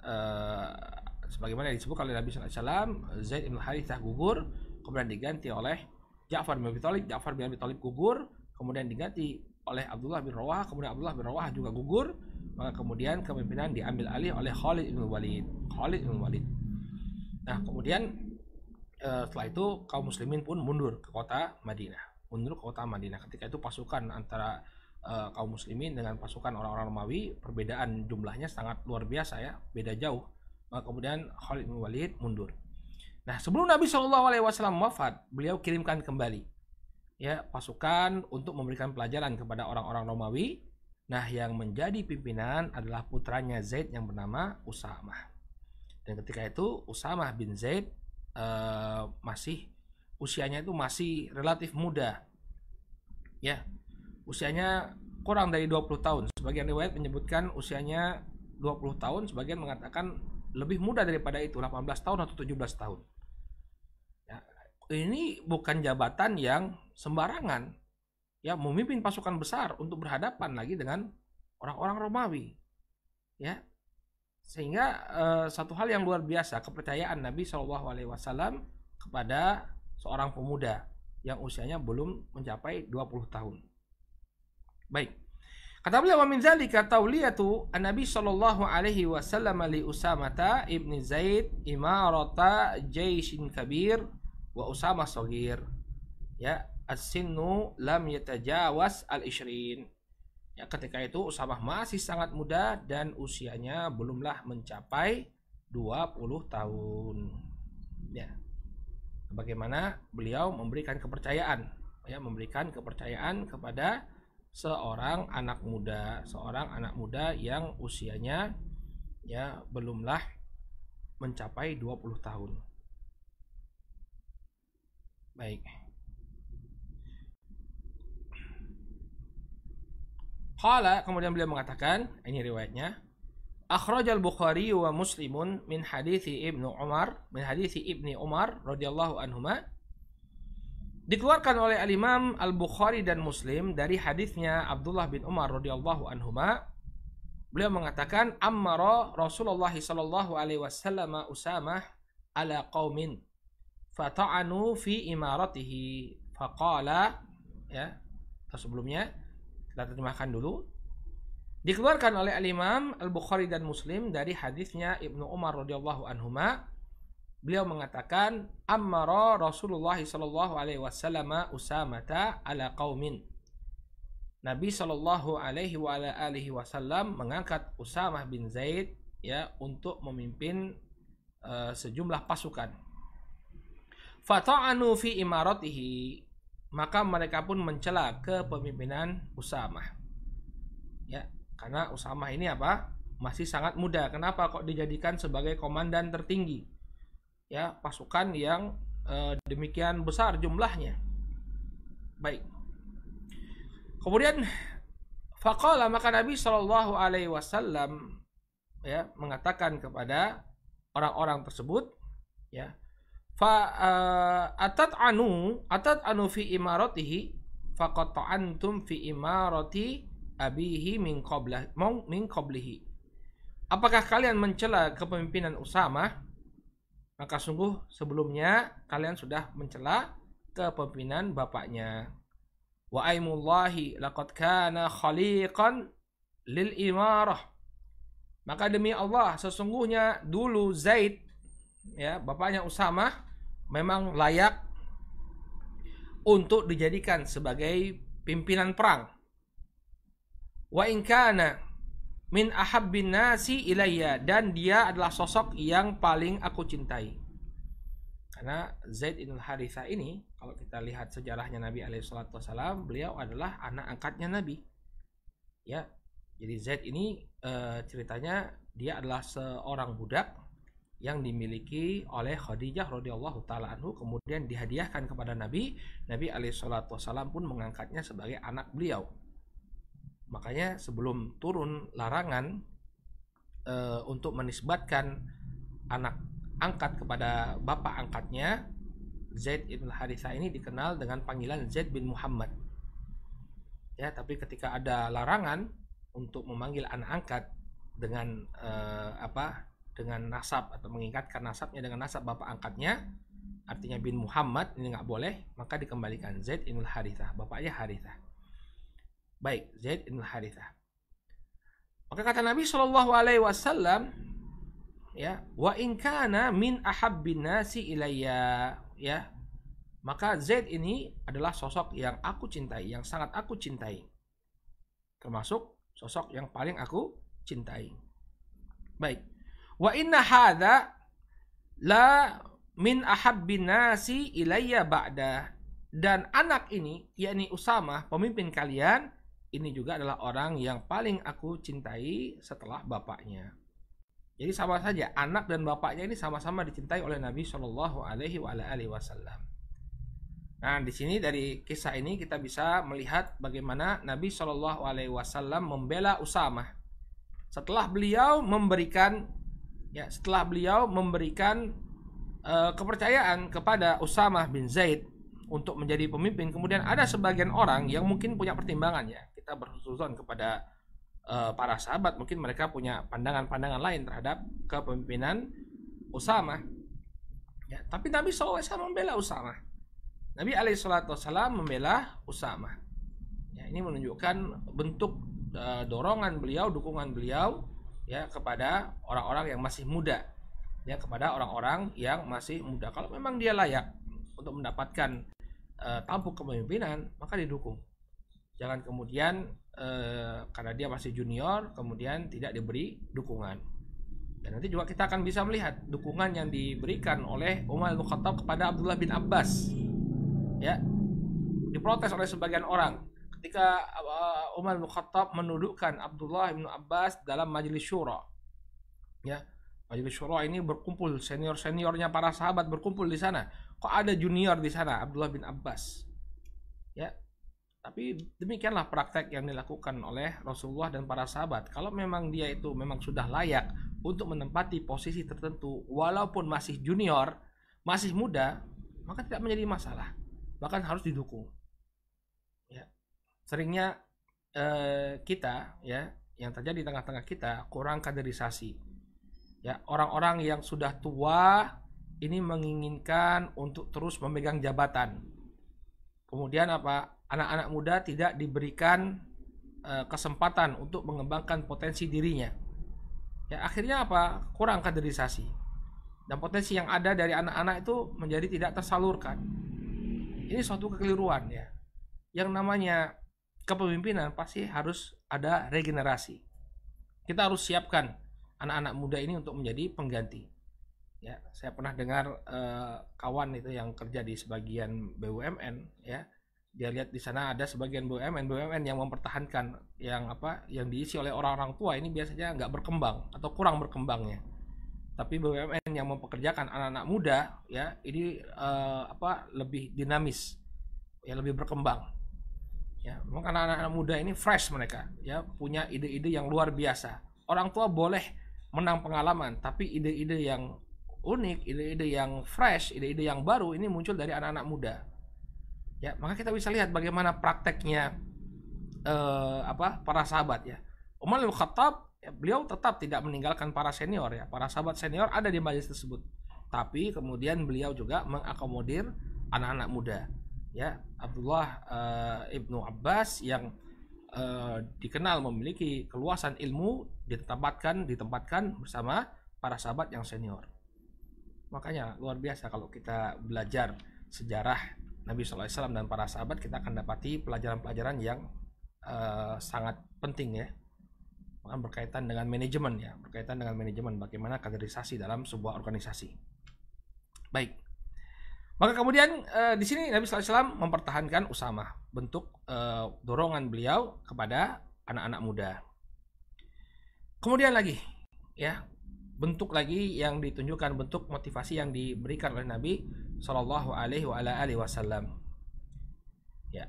sebagaimana disebut oleh Nabi SAW, Zaid bin Harithah gugur, kemudian diganti oleh Ja'far bin Abi Thalib. Ja'far bin Abi Thalib gugur, kemudian diganti oleh Abdullah bin Rawahah, kemudian Abdullah bin Rawahah juga gugur. Maka kemudian kepemimpinan diambil alih oleh Khalid bin Walid. Nah, kemudian setelah itu kaum muslimin pun mundur ke kota Madinah. Ketika itu pasukan antara kaum muslimin dengan pasukan orang-orang Romawi, perbedaan jumlahnya sangat luar biasa ya, beda jauh. Maka kemudian Khalid bin Walid mundur. Nah, sebelum Nabi SAW wafat, beliau kirimkan kembali ya pasukan untuk memberikan pelajaran kepada orang-orang Romawi. Nah, yang menjadi pimpinan adalah putranya Zaid yang bernama Usamah. Dan ketika itu Usamah bin Zaid masih usianya itu masih relatif muda. Ya. Usianya kurang dari 20 tahun. Sebagian riwayat menyebutkan usianya 20 tahun, sebagian mengatakan lebih muda daripada itu, 18 tahun atau 17 tahun. Ya, ini bukan jabatan yang sembarangan. Ya, memimpin pasukan besar untuk berhadapan lagi dengan orang-orang Romawi. Ya. Sehingga satu hal yang luar biasa, kepercayaan Nabi SAW kepada seorang pemuda yang usianya belum mencapai 20 tahun. Baik. Kata beliau, wa min zalika tauliyatu an-nabi sallallahu alaihi wasallam li Usamah ibni Zaid imarata jaishin kabir wa Usamah saghir. Ya, as-sinnu lam yatajawaz al-20. Ya, ketika itu Usamah masih sangat muda dan usianya belumlah mencapai 20 tahun. Ya. Bagaimana beliau memberikan kepercayaan, ya, memberikan kepercayaan kepada seorang anak muda yang usianya ya belumlah mencapai 20 tahun. Baik. Qala, kemudian beliau mengatakan, ini riwayatnya, akhrajal Bukhari wa Muslimun min hadithi Ibni Umar radhiyallahu anhuma. Dikeluarkan oleh Al-Imam Al-Bukhari dan Muslim dari hadisnya Abdullah bin Umar radhiyallahu anhuma. Beliau mengatakan, ammara Rasulullah sallallahu alaihi wasallam Usamah ala qaumin fata'anu fi imaratihi faqala, ya, sebelumnya kita terjemahkan dulu. Dikeluarkan oleh Al-Imam Al-Bukhari dan Muslim dari hadisnya Ibnu Umar radhiyallahu anhuma. Beliau mengatakan, ammara Rasulullah sallallahu alaihi wasallam Usamata ala qaumin. Nabi sallallahu alaihi wasallam mengangkat Usamah bin Zaid ya untuk memimpin sejumlah pasukan. Fata'anu fi imaratihi, maka mereka pun mencela kepemimpinan Usamah. Ya, karena Usamah ini apa? Masih sangat muda. Kenapa kok dijadikan sebagai komandan tertinggi? Ya, pasukan yang demikian besar jumlahnya. Baik. Kemudian faqala, maka Nabi sallallahu alaihi wasallam ya mengatakan kepada orang-orang tersebut, ya, fa atat'anu fi imaratihi faqad ta'antum fi imarati abihi min qablihi. Apakah kalian mencela kepemimpinan Usamah? Maka sungguh sebelumnya kalian sudah mencela kepemimpinan bapaknya. Wa aimullahi laqad kana khaliqan lil imarah. Maka demi Allah, sesungguhnya dulu Zaid, ya, bapaknya Usamah, memang layak untuk dijadikan sebagai pimpinan perang. Wa in kana min ahabbin nasi ilayya, dan dia adalah sosok yang paling aku cintai. Karena Zaid bin Haritha ini, kalau kita lihat sejarahnya Nabi SAW, beliau adalah anak angkatnya Nabi. Ya, jadi Zaid ini ceritanya dia adalah seorang budak yang dimiliki oleh Khadijah radhiyallahu taala anhu, kemudian dihadiahkan kepada Nabi. Nabi SAW pun mengangkatnya sebagai anak beliau. Makanya sebelum turun larangan untuk menisbatkan anak angkat kepada bapak angkatnya, Zaid bin Haritha ini dikenal dengan panggilan Zaid bin Muhammad. Ya, tapi ketika ada larangan untuk memanggil anak angkat dengan dengan nasab atau mengikatkan nasabnya dengan nasab bapak angkatnya, artinya bin Muhammad, ini nggak boleh, maka dikembalikan Zaid bin Haritha, bapaknya Haritha. Baik, Zaid bin Haritha. Maka kata Nabi Shallallahu Alaihi Wasallam, ya, wa in kana min ahabbin nasi ilayya, ya, maka Zaid ini adalah sosok yang aku cintai, yang sangat aku cintai. termasuk sosok yang paling aku cintai. Baik. Wa inna hadza la min ahabbin nasi ilayya ba'da. Dan anak ini, yakni Usamah, pemimpin kalian, ini juga adalah orang yang paling aku cintai setelah bapaknya. Jadi sama saja, anak dan bapaknya ini sama-sama dicintai oleh Nabi Shallallahu Alaihi Wasallam. Nah, di sini dari kisah ini kita bisa melihat bagaimana Nabi Shallallahu Alaihi Wasallam membela Usamah setelah beliau memberikan kepercayaan kepada Usamah bin Zaid untuk menjadi pemimpin. Kemudian ada sebagian orang yang mungkin punya pertimbangan, ya. Kita berhusnuzon kepada para sahabat, mungkin mereka punya pandangan-pandangan lain terhadap kepemimpinan Usamah. Ya, tapi Nabi SAW membela Usamah. Nabi SAW membela Usamah. Ya, ini menunjukkan bentuk dorongan beliau, dukungan beliau, ya, kepada orang-orang yang masih muda, ya, kepada orang-orang yang masih muda. Kalau memang dia layak untuk mendapatkan tampuk kepemimpinan, maka didukung. Jangan kemudian karena dia masih junior kemudian tidak diberi dukungan. Dan nanti juga kita akan bisa melihat dukungan yang diberikan oleh Umar bin Khattab kepada Abdullah bin Abbas. Ya, diprotes oleh sebagian orang ketika Umar bin Khattab menudukkan Abdullah bin Abbas dalam majelis syura. Ya, majelis syura ini berkumpul senior-seniornya para sahabat berkumpul di sana. Kok ada junior di sana, Abdullah bin Abbas? Ya. Tapi demikianlah praktek yang dilakukan oleh Rasulullah dan para sahabat. Kalau memang dia itu memang sudah layak untuk menempati posisi tertentu, walaupun masih junior, masih muda, maka tidak menjadi masalah. Bahkan harus didukung. Ya. Seringnya kita, ya, yang terjadi di tengah-tengah kita kurang kaderisasi. Ya, orang-orang yang sudah tua ini menginginkan untuk terus memegang jabatan. Kemudian apa? Anak-anak muda tidak diberikan kesempatan untuk mengembangkan potensi dirinya. Ya, akhirnya apa? Kurang kaderisasi. Dan potensi yang ada dari anak-anak itu menjadi tidak tersalurkan. Ini suatu kekeliruan, ya. Yang namanya kepemimpinan pasti harus ada regenerasi. Kita harus siapkan anak-anak muda ini untuk menjadi pengganti. Ya, saya pernah dengar kawan itu yang kerja di sebagian BUMN, ya. Dia lihat di sana ada sebagian BUMN yang mempertahankan yang diisi oleh orang-orang tua ini biasanya nggak berkembang atau kurang berkembangnya. Tapi BUMN yang mempekerjakan anak-anak muda, ya, ini lebih dinamis, ya, lebih berkembang. Ya, memang anak-anak muda ini fresh mereka, ya, punya ide-ide yang luar biasa. Orang tua boleh menang pengalaman, tapi ide-ide yang unik, ide-ide yang fresh, ide-ide yang baru ini muncul dari anak-anak muda. Ya, maka kita bisa lihat bagaimana prakteknya para sahabat, ya. Umar bin Khattab, ya, beliau tetap tidak meninggalkan para senior, ya. Para sahabat senior ada di majelis tersebut. Tapi kemudian beliau juga mengakomodir anak-anak muda, ya. Abdullah ibnu Abbas yang dikenal memiliki keluasan ilmu ditempatkan bersama para sahabat yang senior. Makanya luar biasa kalau kita belajar sejarah Nabi SAW dan para sahabat, kita akan dapati pelajaran-pelajaran yang sangat penting, ya. Berkaitan dengan manajemen, ya, berkaitan dengan manajemen bagaimana kaderisasi dalam sebuah organisasi. Baik. Maka kemudian di sini Nabi SAW mempertahankan Usamah, bentuk dorongan beliau kepada anak-anak muda. Kemudian lagi, ya, bentuk lagi yang ditunjukkan, bentuk motivasi yang diberikan oleh Nabi Shallallahu Alaihi Wasallam, ya,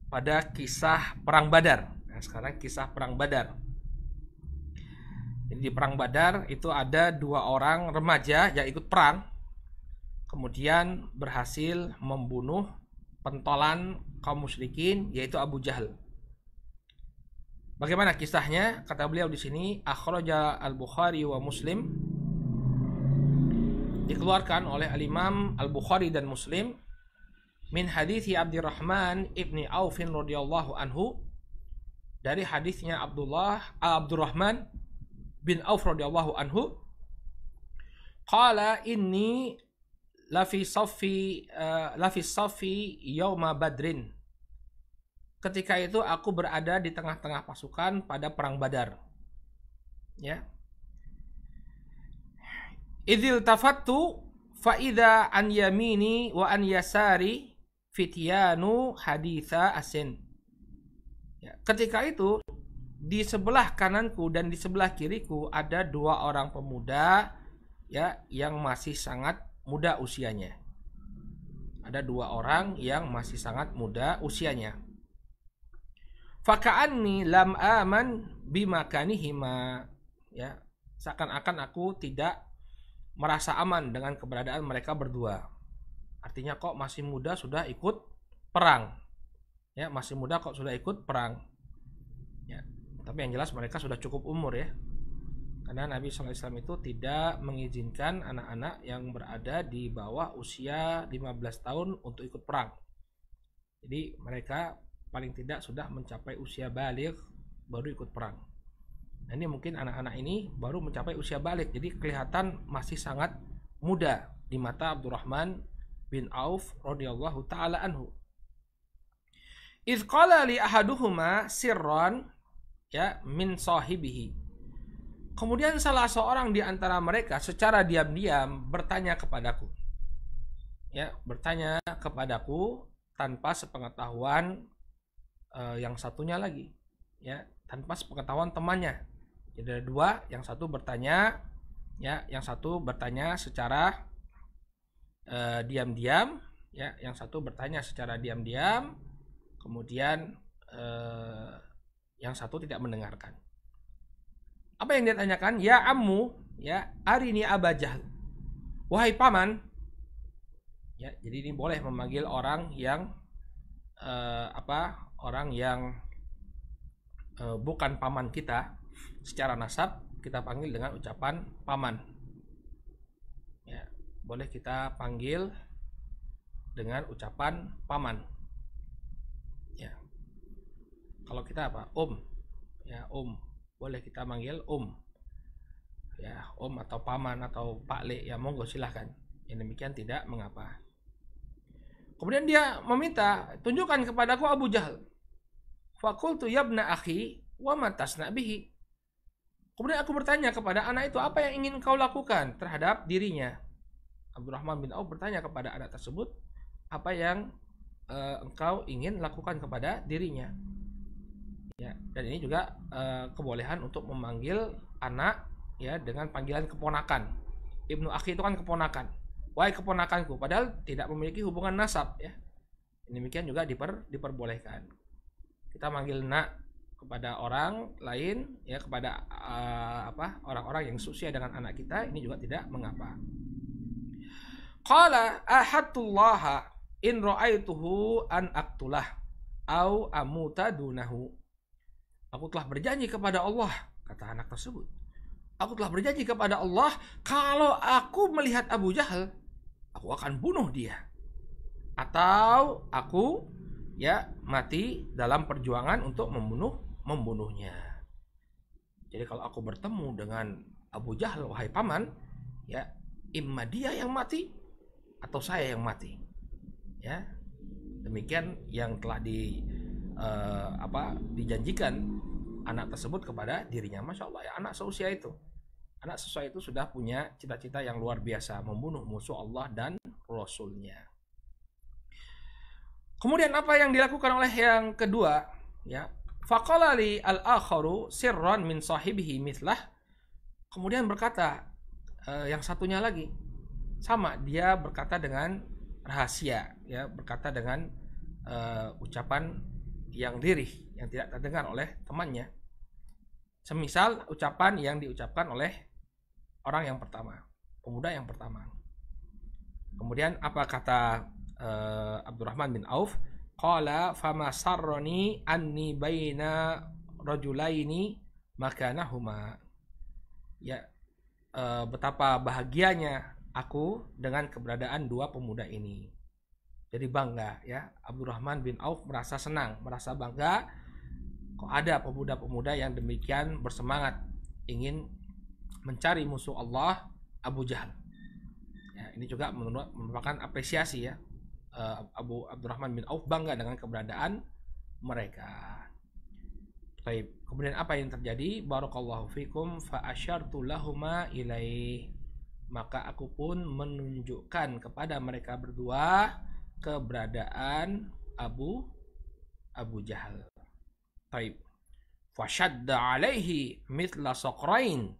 pada kisah perang Badar. Nah, sekarang kisah perang Badar. Jadi di perang Badar itu ada 2 orang remaja yang ikut perang, kemudian berhasil membunuh pentolan kaum musyrikin, yaitu Abu Jahal. Bagaimana kisahnya? Kata beliau di sini, akhraja al-Bukhari wa Muslim, dikeluarkan oleh al-Imam al-Bukhari dan Muslim, min hadithi Abdurrahman ibni Aufin radhiyallahu anhu, dari hadisnya Abdurrahman bin Auf radhiyallahu anhu, qala inni lafi saffi yawma badrin, ketika itu aku berada di tengah-tengah pasukan pada perang Badar. Ya. Idzil tafattu fa idza an yamini wa an yasari fityanu haditha asin. Ya, ketika itu di sebelah kananku dan di sebelah kiriku ada dua orang pemuda ya yang masih sangat muda usianya. Ada dua orang yang masih sangat muda usianya. Faka'anni lam aman bimakanihima. Ya, seakan-akan aku tidak merasa aman dengan keberadaan mereka berdua. Artinya kok masih muda sudah ikut perang. Ya, masih muda kok sudah ikut perang. Ya, tapi yang jelas mereka sudah cukup umur ya. Karena Nabi SAW itu tidak mengizinkan anak-anak yang berada di bawah usia 15 tahun untuk ikut perang. Jadi mereka paling tidak sudah mencapai usia baligh baru ikut perang. Nah, ini mungkin anak-anak ini baru mencapai usia baligh, jadi kelihatan masih sangat muda di mata Abdurrahman bin Auf radhiyallahu taala anhu. Idz qala li ahaduhuma sirran ya min sahibihi. Kemudian salah seorang di antara mereka secara diam-diam bertanya kepadaku. Ya, bertanya kepadaku tanpa sepengetahuan yang satunya lagi. Ya, tanpa sepengetahuan temannya. Jadi ada dua, yang satu bertanya, ya, yang satu bertanya secara diam-diam, ya, yang satu bertanya secara diam-diam, kemudian yang satu tidak mendengarkan. Apa yang dia tanyakan? Ya ammu, ya, arini Aba Jahal. Wahai paman, ya, jadi ini boleh memanggil orang yang orang yang bukan paman kita. Secara nasab kita panggil dengan ucapan paman. Ya, boleh kita panggil dengan ucapan paman. Ya. Kalau kita apa? Ya, boleh kita manggil Ya, atau paman atau Pak Le, ya monggo silahkan. Yang demikian tidak mengapa. Kemudian dia meminta, tunjukkan kepadaku Abu Jahal. Faqultu yabna akhi wa ma tasna bihi. Kemudian aku bertanya kepada anak itu, apa yang ingin kau lakukan terhadap dirinya? Abdurrahman bin Auf bertanya kepada anak tersebut, apa yang engkau ingin lakukan kepada dirinya? Ya, dan ini juga kebolehan untuk memanggil anak ya dengan panggilan keponakan. Ibnu akhi itu kan keponakan. Wahai keponakanku, padahal tidak memiliki hubungan nasab ya. Demikian juga diperbolehkan. Kita manggil nak kepada orang lain ya, kepada orang-orang yang seusia dengan anak kita, ini juga tidak mengapa. Qala ahadullah in ra'aituhu an aqtulah au amuta dunahu. Aku telah berjanji kepada Allah, kata anak tersebut. Aku telah berjanji kepada Allah, kalau aku melihat Abu Jahal, aku akan bunuh dia. Atau aku ya mati dalam perjuangan untuk membunuhnya. Jadi kalau aku bertemu dengan Abu Jahal, wahai paman, ya imma dia yang mati atau saya yang mati. Ya. Demikian yang telah dijanjikan anak tersebut kepada dirinya. Masya Allah ya, anak seusia itu. Anak seusia itu sudah punya cita-cita yang luar biasa, membunuh musuh Allah dan Rasulnya. Kemudian apa yang dilakukan oleh yang kedua? Ya, faqala li al-akharu sirran min sahibihi mithlah. Kemudian berkata yang satunya lagi, sama, dia berkata dengan rahasia, ya, berkata dengan ucapan yang lirih yang tidak terdengar oleh temannya. Semisal ucapan yang diucapkan oleh orang yang pertama, pemuda yang pertama. Kemudian apa kata Abdurrahman bin Auf? Qala fama sarrani anni baina rajulaini makanahuma. Ya, betapa bahagianya aku dengan keberadaan dua pemuda ini. Jadi bangga ya, Abdurrahman bin Auf merasa senang, merasa bangga kok ada pemuda-pemuda yang demikian bersemangat ingin mencari musuh Allah, Abu Jahal. Ya, ini juga merupakan apresiasi ya. Abdurrahman bin Auf bangga dengan keberadaan mereka. Baik, kemudian apa yang terjadi? Barakallahu fikum fa asyartu lahuma ilaih. Maka aku pun menunjukkan kepada mereka berdua keberadaan Abu Jahal. Baik. Fashadda alaihi mithla saqrain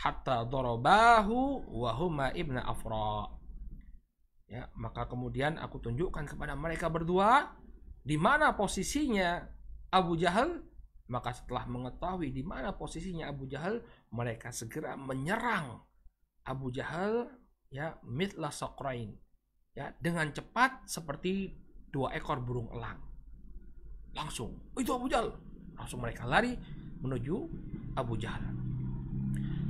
hatta darabahu wa huma ibna Afra. Ya, maka kemudian aku tunjukkan kepada mereka berdua di mana posisinya Abu Jahal. Maka setelah mengetahui di mana posisinya Abu Jahal, mereka segera menyerang Abu Jahal, ya, mithla saqrain, ya, dengan cepat seperti 2 ekor burung elang. Langsung, itu Abu Jahal. Langsung mereka lari menuju Abu Jahal.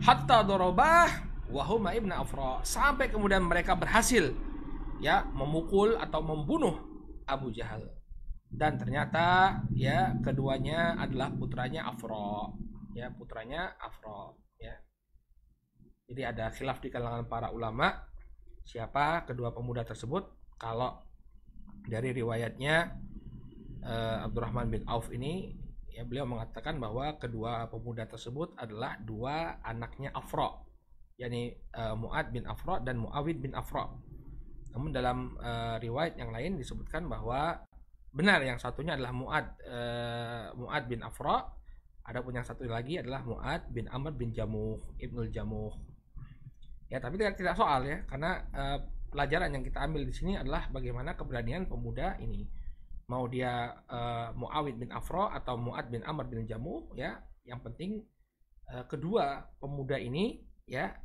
Hatta darabah wa huma ibna Afra, sampai kemudian mereka berhasil, ya, memukul atau membunuh Abu Jahal. Dan ternyata, ya, keduanya adalah putranya Afra, ya, putranya Afra, ya. Jadi ada khilaf di kalangan para ulama siapa kedua pemuda tersebut. Kalau dari riwayatnya Abdurrahman bin Auf ini, ya, beliau mengatakan bahwa kedua pemuda tersebut adalah 2 anaknya Afra, yakni Mu'ad bin Afra dan Muawid bin Afra. Namun dalam riwayat yang lain disebutkan bahwa benar yang satunya adalah Mu'ad bin Afra, adapun yang satu lagi adalah Mu'ad bin Amr bin Jamuh Ibnul Jamuh. Ya, tapi tidak soal, ya, karena pelajaran yang kita ambil di sini adalah bagaimana keberanian pemuda ini. Mau dia Muawid bin Afra atau Mu'ad bin Amr bin Jamuh, ya, yang penting kedua pemuda ini, ya,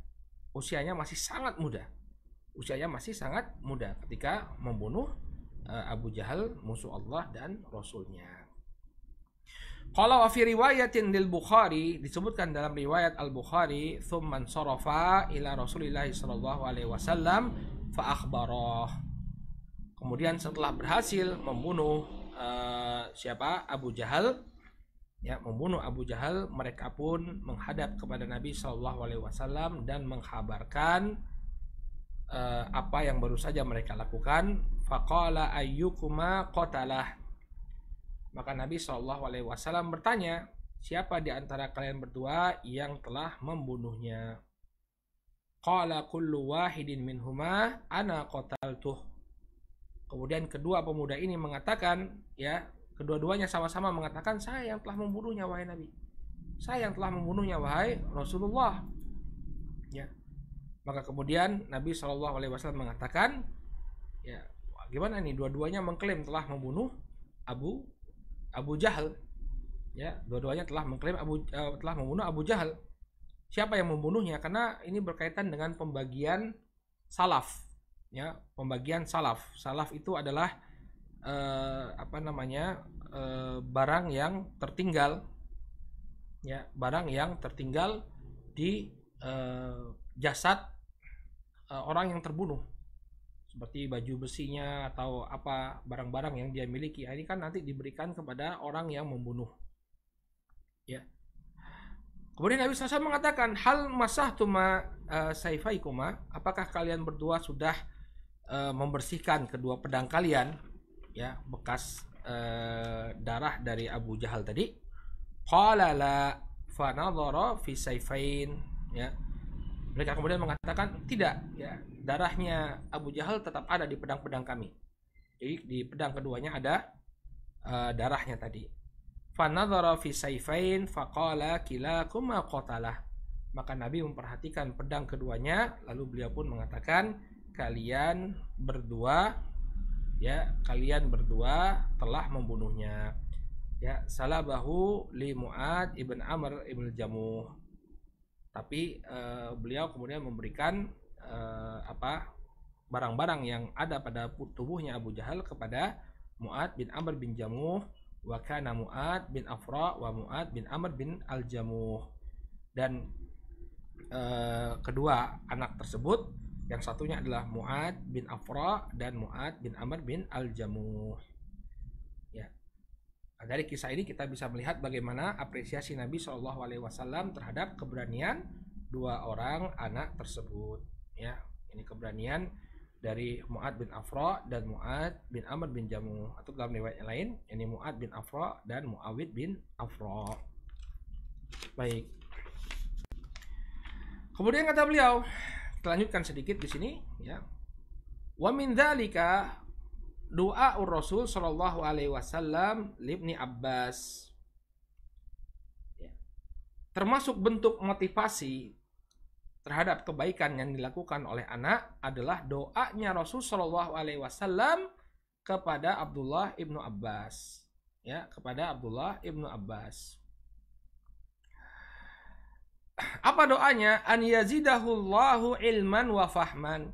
usianya masih sangat muda. Usianya masih sangat muda ketika membunuh Abu Jahal, musuh Allah dan Rasulnya. Qala wa fi riwayatin lil Bukhari, disebutkan dalam riwayat Al-Bukhari, thumman sarafa ila Rasulillah sallallahu alaihi wasallam fa akhbarah. Kemudian setelah berhasil membunuh Abu Jahal, ya, membunuh Abu Jahal, mereka pun menghadap kepada Nabi sallallahu alaihi wasallam dan mengkhabarkan apa yang baru saja mereka lakukan. Faqala ayyukuma qatalah. Maka Nabi SAW bertanya, siapa di antara kalian berdua yang telah membunuhnya? Qala kullu wahidin minhuma ana qataltuh. Kemudian kedua pemuda ini mengatakan, ya, kedua-duanya sama-sama mengatakan, saya yang telah membunuhnya wahai Nabi. Saya yang telah membunuhnya wahai Rasulullah. Ya. Maka kemudian Nabi SAW mengatakan, ya, gimana nih, dua-duanya mengklaim telah membunuh Abu Jahal, ya, dua-duanya telah mengklaim telah membunuh Abu Jahal. Siapa yang membunuhnya? Karena ini berkaitan dengan pembagian salaf, ya, pembagian salaf. Salaf itu adalah barang yang tertinggal, ya, barang yang tertinggal di jasad orang yang terbunuh, seperti baju besinya atau apa barang-barang yang dia miliki. Ini kan nanti diberikan kepada orang yang membunuh, ya. Kemudian Nabi SAW mengatakan, hal masahtuma saifaikuma, apakah kalian berdua sudah membersihkan kedua pedang kalian, ya, bekas darah dari Abu Jahal tadi? Qala la fa nadhara fi saifain, ya. Mereka kemudian mengatakan, tidak, ya, darahnya Abu Jahal tetap ada di pedang-pedang kami. Jadi di pedang keduanya ada darahnya tadi. Fanadhara fi saifain faqala kilakuma qatalah. Maka Nabi memperhatikan pedang keduanya, lalu beliau pun mengatakan, kalian berdua, ya, kalian berdua telah membunuhnya. Ya, salabahu li Mu'ad ibn Amr ibn Jamuh. Tapi beliau kemudian memberikan barang-barang yang ada pada tubuhnya Abu Jahal kepada Mu'ad bin Amr bin Jamuh, wa kana Mu'ad bin Afra wa Mu'ad bin Amr bin Al-Jamuh. Dan kedua anak tersebut, yang satunya adalah Mu'ad bin Afra dan Mu'ad bin Amr bin Al-Jamuh. Ya. Nah, dari kisah ini kita bisa melihat bagaimana apresiasi Nabi SAW terhadap keberanian dua orang anak tersebut. Ya, ini keberanian dari Mu'ad bin Afra dan Mu'ad bin Amr bin Jamuh, atau dalam riwayat yang lain ini Mu'ad bin Afra dan Muawid bin Afra. Baik. Kemudian kata beliau, kita lanjutkan sedikit di sini ya. Wa min dzalika doa Rasul sallallahu alaihi wasallam libni Abbas. Ya. Termasuk bentuk motivasi terhadap kebaikan yang dilakukan oleh anak adalah doanya Rasul sallallahu alaihi wasallam kepada Abdullah ibnu Abbas. Ya, kepada Abdullah ibnu Abbas. Apa doanya? An yazidahullahu ilman wa fahman.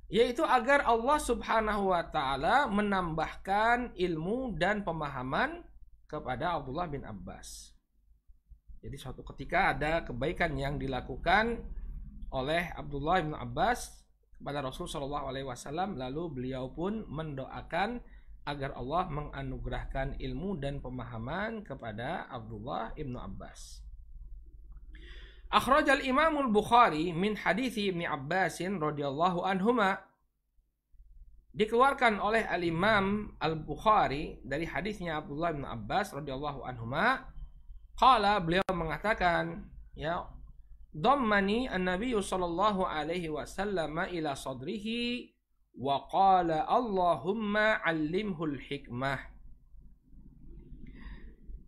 Yaitu agar Allah subhanahu wa ta'ala menambahkan ilmu dan pemahaman kepada Abdullah bin Abbas. Jadi suatu ketika ada kebaikan yang dilakukan oleh Abdullah bin Abbas kepada Rasul sallallahu alaihi wasallam, lalu beliau pun mendoakan agar Allah menganugerahkan ilmu dan pemahaman kepada Abdullah bin Abbas. Akhrajal Imamul Bukhari min hadithi Ibni Abbasin radhiyallahu anhuma. Dikeluarkan oleh Al-Imam Al-Bukhari dari hadisnya Abdullah bin Abbas radhiyallahu anhuma. Qala, beliau mengatakan, ya, dhammani an-nabiy sallallahu alaihi wasallam ila sadrihi wa qala Allahumma 'allimhul hikmah.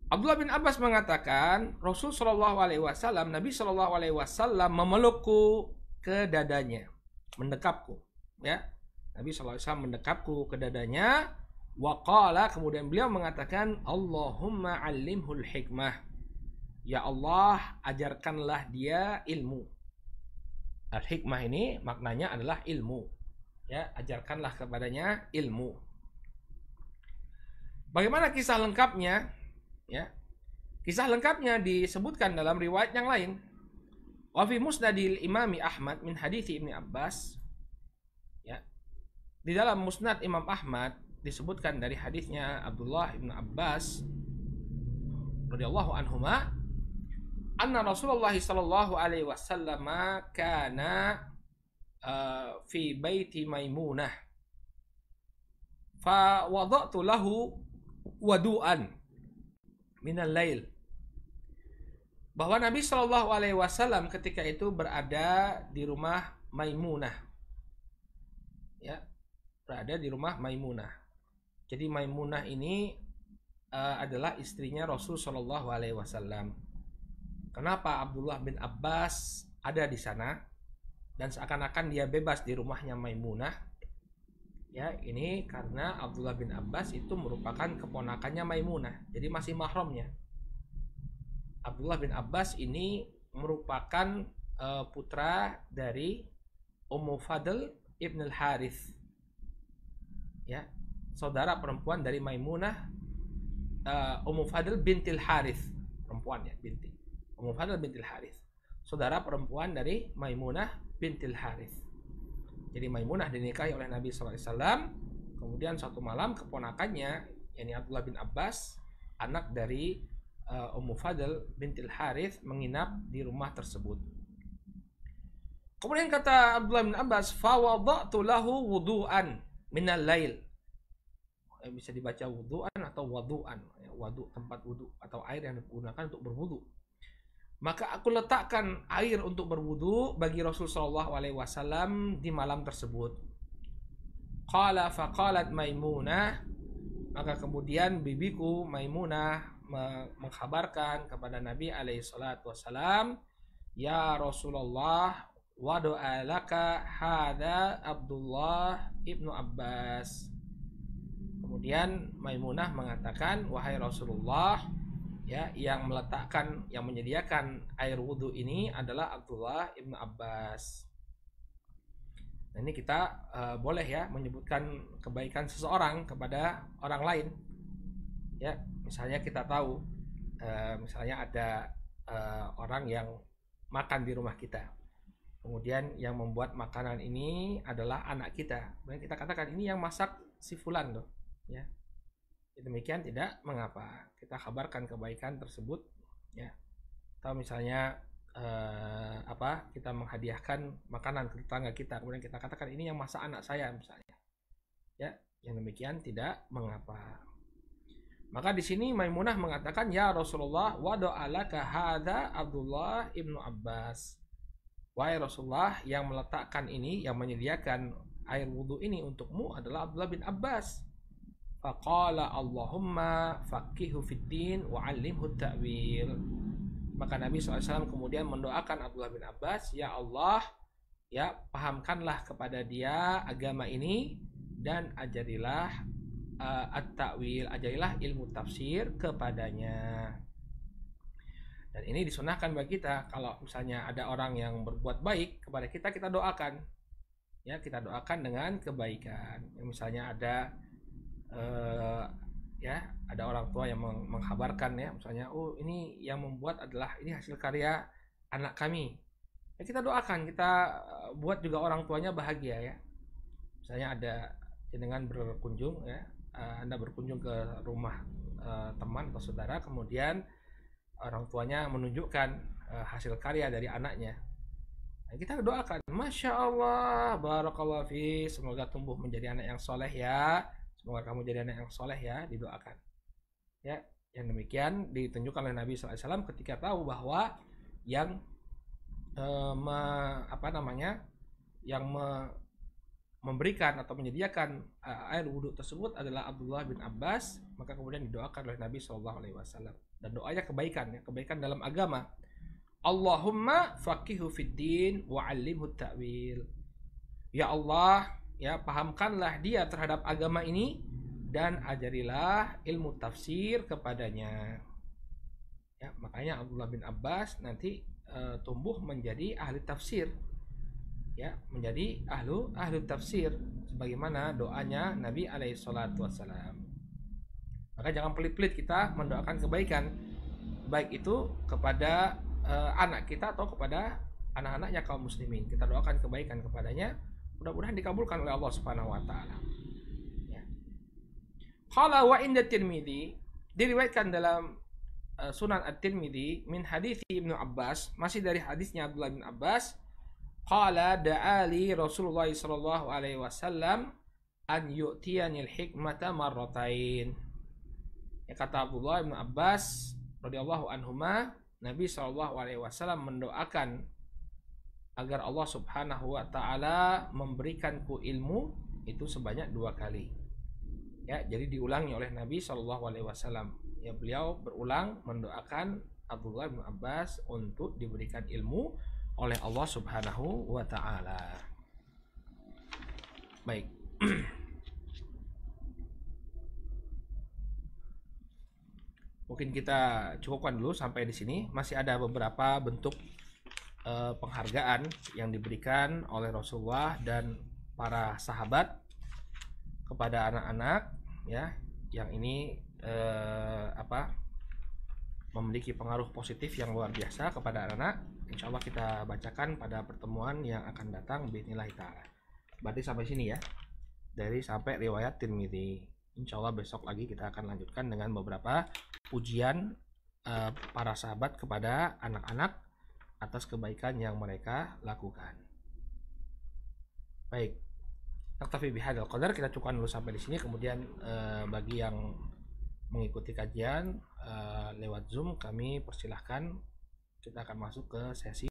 Abdullah bin Abbas mengatakan, Rasul sallallahu alaihi wasallam, Nabi sallallahu alaihi wasallam memelukku ke dadanya, mendekapku, ya. Nabi sallallahu alaihi wasallam mendekapku ke dadanya, wa qala, kemudian beliau mengatakan, Allahumma 'allimhul hikmah. Ya Allah, ajarkanlah dia ilmu. Al-hikmah ini maknanya adalah ilmu. Ya, ajarkanlah kepadanya ilmu. Bagaimana kisah lengkapnya? Ya. Kisah lengkapnya disebutkan dalam riwayat yang lain. Wa fi musnadil Imami Ahmad min hadithi Ibni Abbas. Ya. Di dalam musnad Imam Ahmad disebutkan dari hadisnya Abdullah bin Abbas radhiyallahu anhuma, anna Rasulullah sallallahu alaihi wasallam kana fi baiti Maimunah fa wada'tu lahu wadu'an minal lail. Bahwa Nabi sallallahu alaihi wasallam ketika itu berada di rumah Maimunah. Ya, berada di rumah Maimunah. Jadi Maimunah ini adalah istrinya Rasul sallallahu alaihi wasallam. Kenapa Abdullah bin Abbas ada di sana dan seakan-akan dia bebas di rumahnya Maimunah? Ya, ini karena Abdullah bin Abbas itu merupakan keponakannya Maimunah, jadi masih mahramnya. Abdullah bin Abbas ini merupakan putra dari Ummu Fadl ibn al-Harith. Ya, saudara perempuan dari Maimunah, Ummu Fadl bintil Harith, perempuan ya, binti. Ummu Fadl bintil Harith, saudara perempuan dari Maimunah bintil Harith. Jadi Maimunah dinikahi oleh Nabi SAW. Kemudian suatu malam keponakannya, yakni Abdullah bin Abbas, anak dari Ummu Fadl bintil Harith, menginap di rumah tersebut. Kemudian kata Abdullah bin Abbas, fawadatu lahu wudu'an minal lail. Bisa dibaca wudu'an atau wadu'an. Wadu, tempat wudu atau air yang digunakan untuk berwudu. Maka aku letakkan air untuk berwudu bagi Rasul sallallahu alaihi wasallam di malam tersebut. Qala faqalat Maimunah, maka kemudian bibiku Maimunah mengkhabarkan kepada Nabi alaihi salatu wasallam, ya Rasulullah, wa do'a laka hada Abdullah ibnu Abbas. Kemudian Maimunah mengatakan, wahai Rasulullah, ya, yang meletakkan, yang menyediakan air wudhu ini adalah Abdullah ibnu Abbas. Nah, ini kita boleh ya menyebutkan kebaikan seseorang kepada orang lain. Ya, misalnya kita tahu, misalnya ada orang yang makan di rumah kita. Kemudian yang membuat makanan ini adalah anak kita. Kemudian kita katakan ini yang masak si fulan loh. Ya. Demikian tidak mengapa, kita kabarkan kebaikan tersebut, ya. Atau misalnya kita menghadiahkan makanan ke tetangga kita, kemudian kita katakan ini yang masak anak saya misalnya, ya, yang demikian tidak mengapa. Maka di sini Maimunah mengatakan, ya Rasulullah, wadu'alaka hadza Abdullah ibnu Abbas. Wahai Rasulullah, yang meletakkan ini, yang menyediakan air wudhu ini untukmu adalah Abdullah bin Abbas. Faqala Allahumma faqihu fid din wa 'allimhu ta'wil. Maka Nabi SAW kemudian mendoakan Abdullah bin Abbas, ya Allah, ya, pahamkanlah kepada dia agama ini dan ajarilah at-ta'wil, ajarilah ilmu tafsir kepadanya. Dan ini disunahkan bagi kita, kalau misalnya ada orang yang berbuat baik kepada kita, kita doakan. Ya, kita doakan dengan kebaikan. Misalnya ada ada orang tua yang menghabarkan, ya, misalnya, oh, ini yang membuat adalah ini hasil karya anak kami. Ya, kita doakan, kita buat juga orang tuanya bahagia, ya. Misalnya ada jenengan berkunjung, ya, Anda berkunjung ke rumah teman atau saudara, kemudian orang tuanya menunjukkan hasil karya dari anaknya. Nah, kita doakan, Masya Allah, Barakallah fi, semoga tumbuh menjadi anak yang soleh, ya. Semoga kamu jadi anak yang soleh, ya, didoakan. Ya, yang demikian ditunjukkan oleh Nabi SAW ketika tahu bahwa yang memberikan atau menyediakan air wudhu tersebut adalah Abdullah bin Abbas, maka kemudian didoakan oleh Nabi SAW. Dan doanya kebaikan, ya, kebaikan dalam agama. Allahumma faqihu fid din wa 'allimhu ta'wil. Ya Allah, ya, pahamkanlah dia terhadap agama ini dan ajarilah ilmu tafsir kepadanya. Ya, makanya Abdullah bin Abbas nanti tumbuh menjadi ahli tafsir. Ya, menjadi ahlu tafsir sebagaimana doanya Nabi alaihi salatu wassalam. Maka jangan pelit-pelit kita mendoakan kebaikan, baik itu kepada anak kita atau kepada anak-anaknya kaum muslimin. Kita doakan kebaikan kepadanya, mudah-mudahan dikabulkan oleh Allah Subhanahu wa taala. Ya. Qala wa inda Tirmidzi, diriwayatkan dalam Sunan At-Tirmidzi min hadits Ibnu Abbas, masih dari hadisnya Abdullah bin Abbas, qala da'ali Rasulullah sallallahu alaihi wasallam an yu'tiyanil hikmata marratain. Ya, kata Abdullah bin Abbas radhiyallahu anhuma, Nabi sallallahu alaihi wasallam mendoakan agar Allah Subhanahu wa taala memberikanku ilmu itu sebanyak 2 kali. Ya, jadi diulangi oleh Nabi sallallahu alaihi wasallam. Ya, beliau berulang mendoakan Abdullah bin Abbas untuk diberikan ilmu oleh Allah Subhanahu wa taala. Baik. Mungkin kita cukupkan dulu sampai di sini. Masih ada beberapa bentuk penghargaan yang diberikan oleh Rasulullah dan para sahabat kepada anak-anak, ya, yang ini memiliki pengaruh positif yang luar biasa kepada anak-anak. Insya Allah kita bacakan pada pertemuan yang akan datang bismillah ta'ala. Berarti sampai sini, ya, dari sampai riwayat Tirmidzi. Insya Allah besok lagi kita akan lanjutkan dengan beberapa pujian para sahabat kepada anak-anak atas kebaikan yang mereka lakukan. Baik, naktafi bihadzal qadar, kita cukupkan dulu sampai di sini. Kemudian bagi yang mengikuti kajian lewat Zoom, kami persilahkan, kita akan masuk ke sesi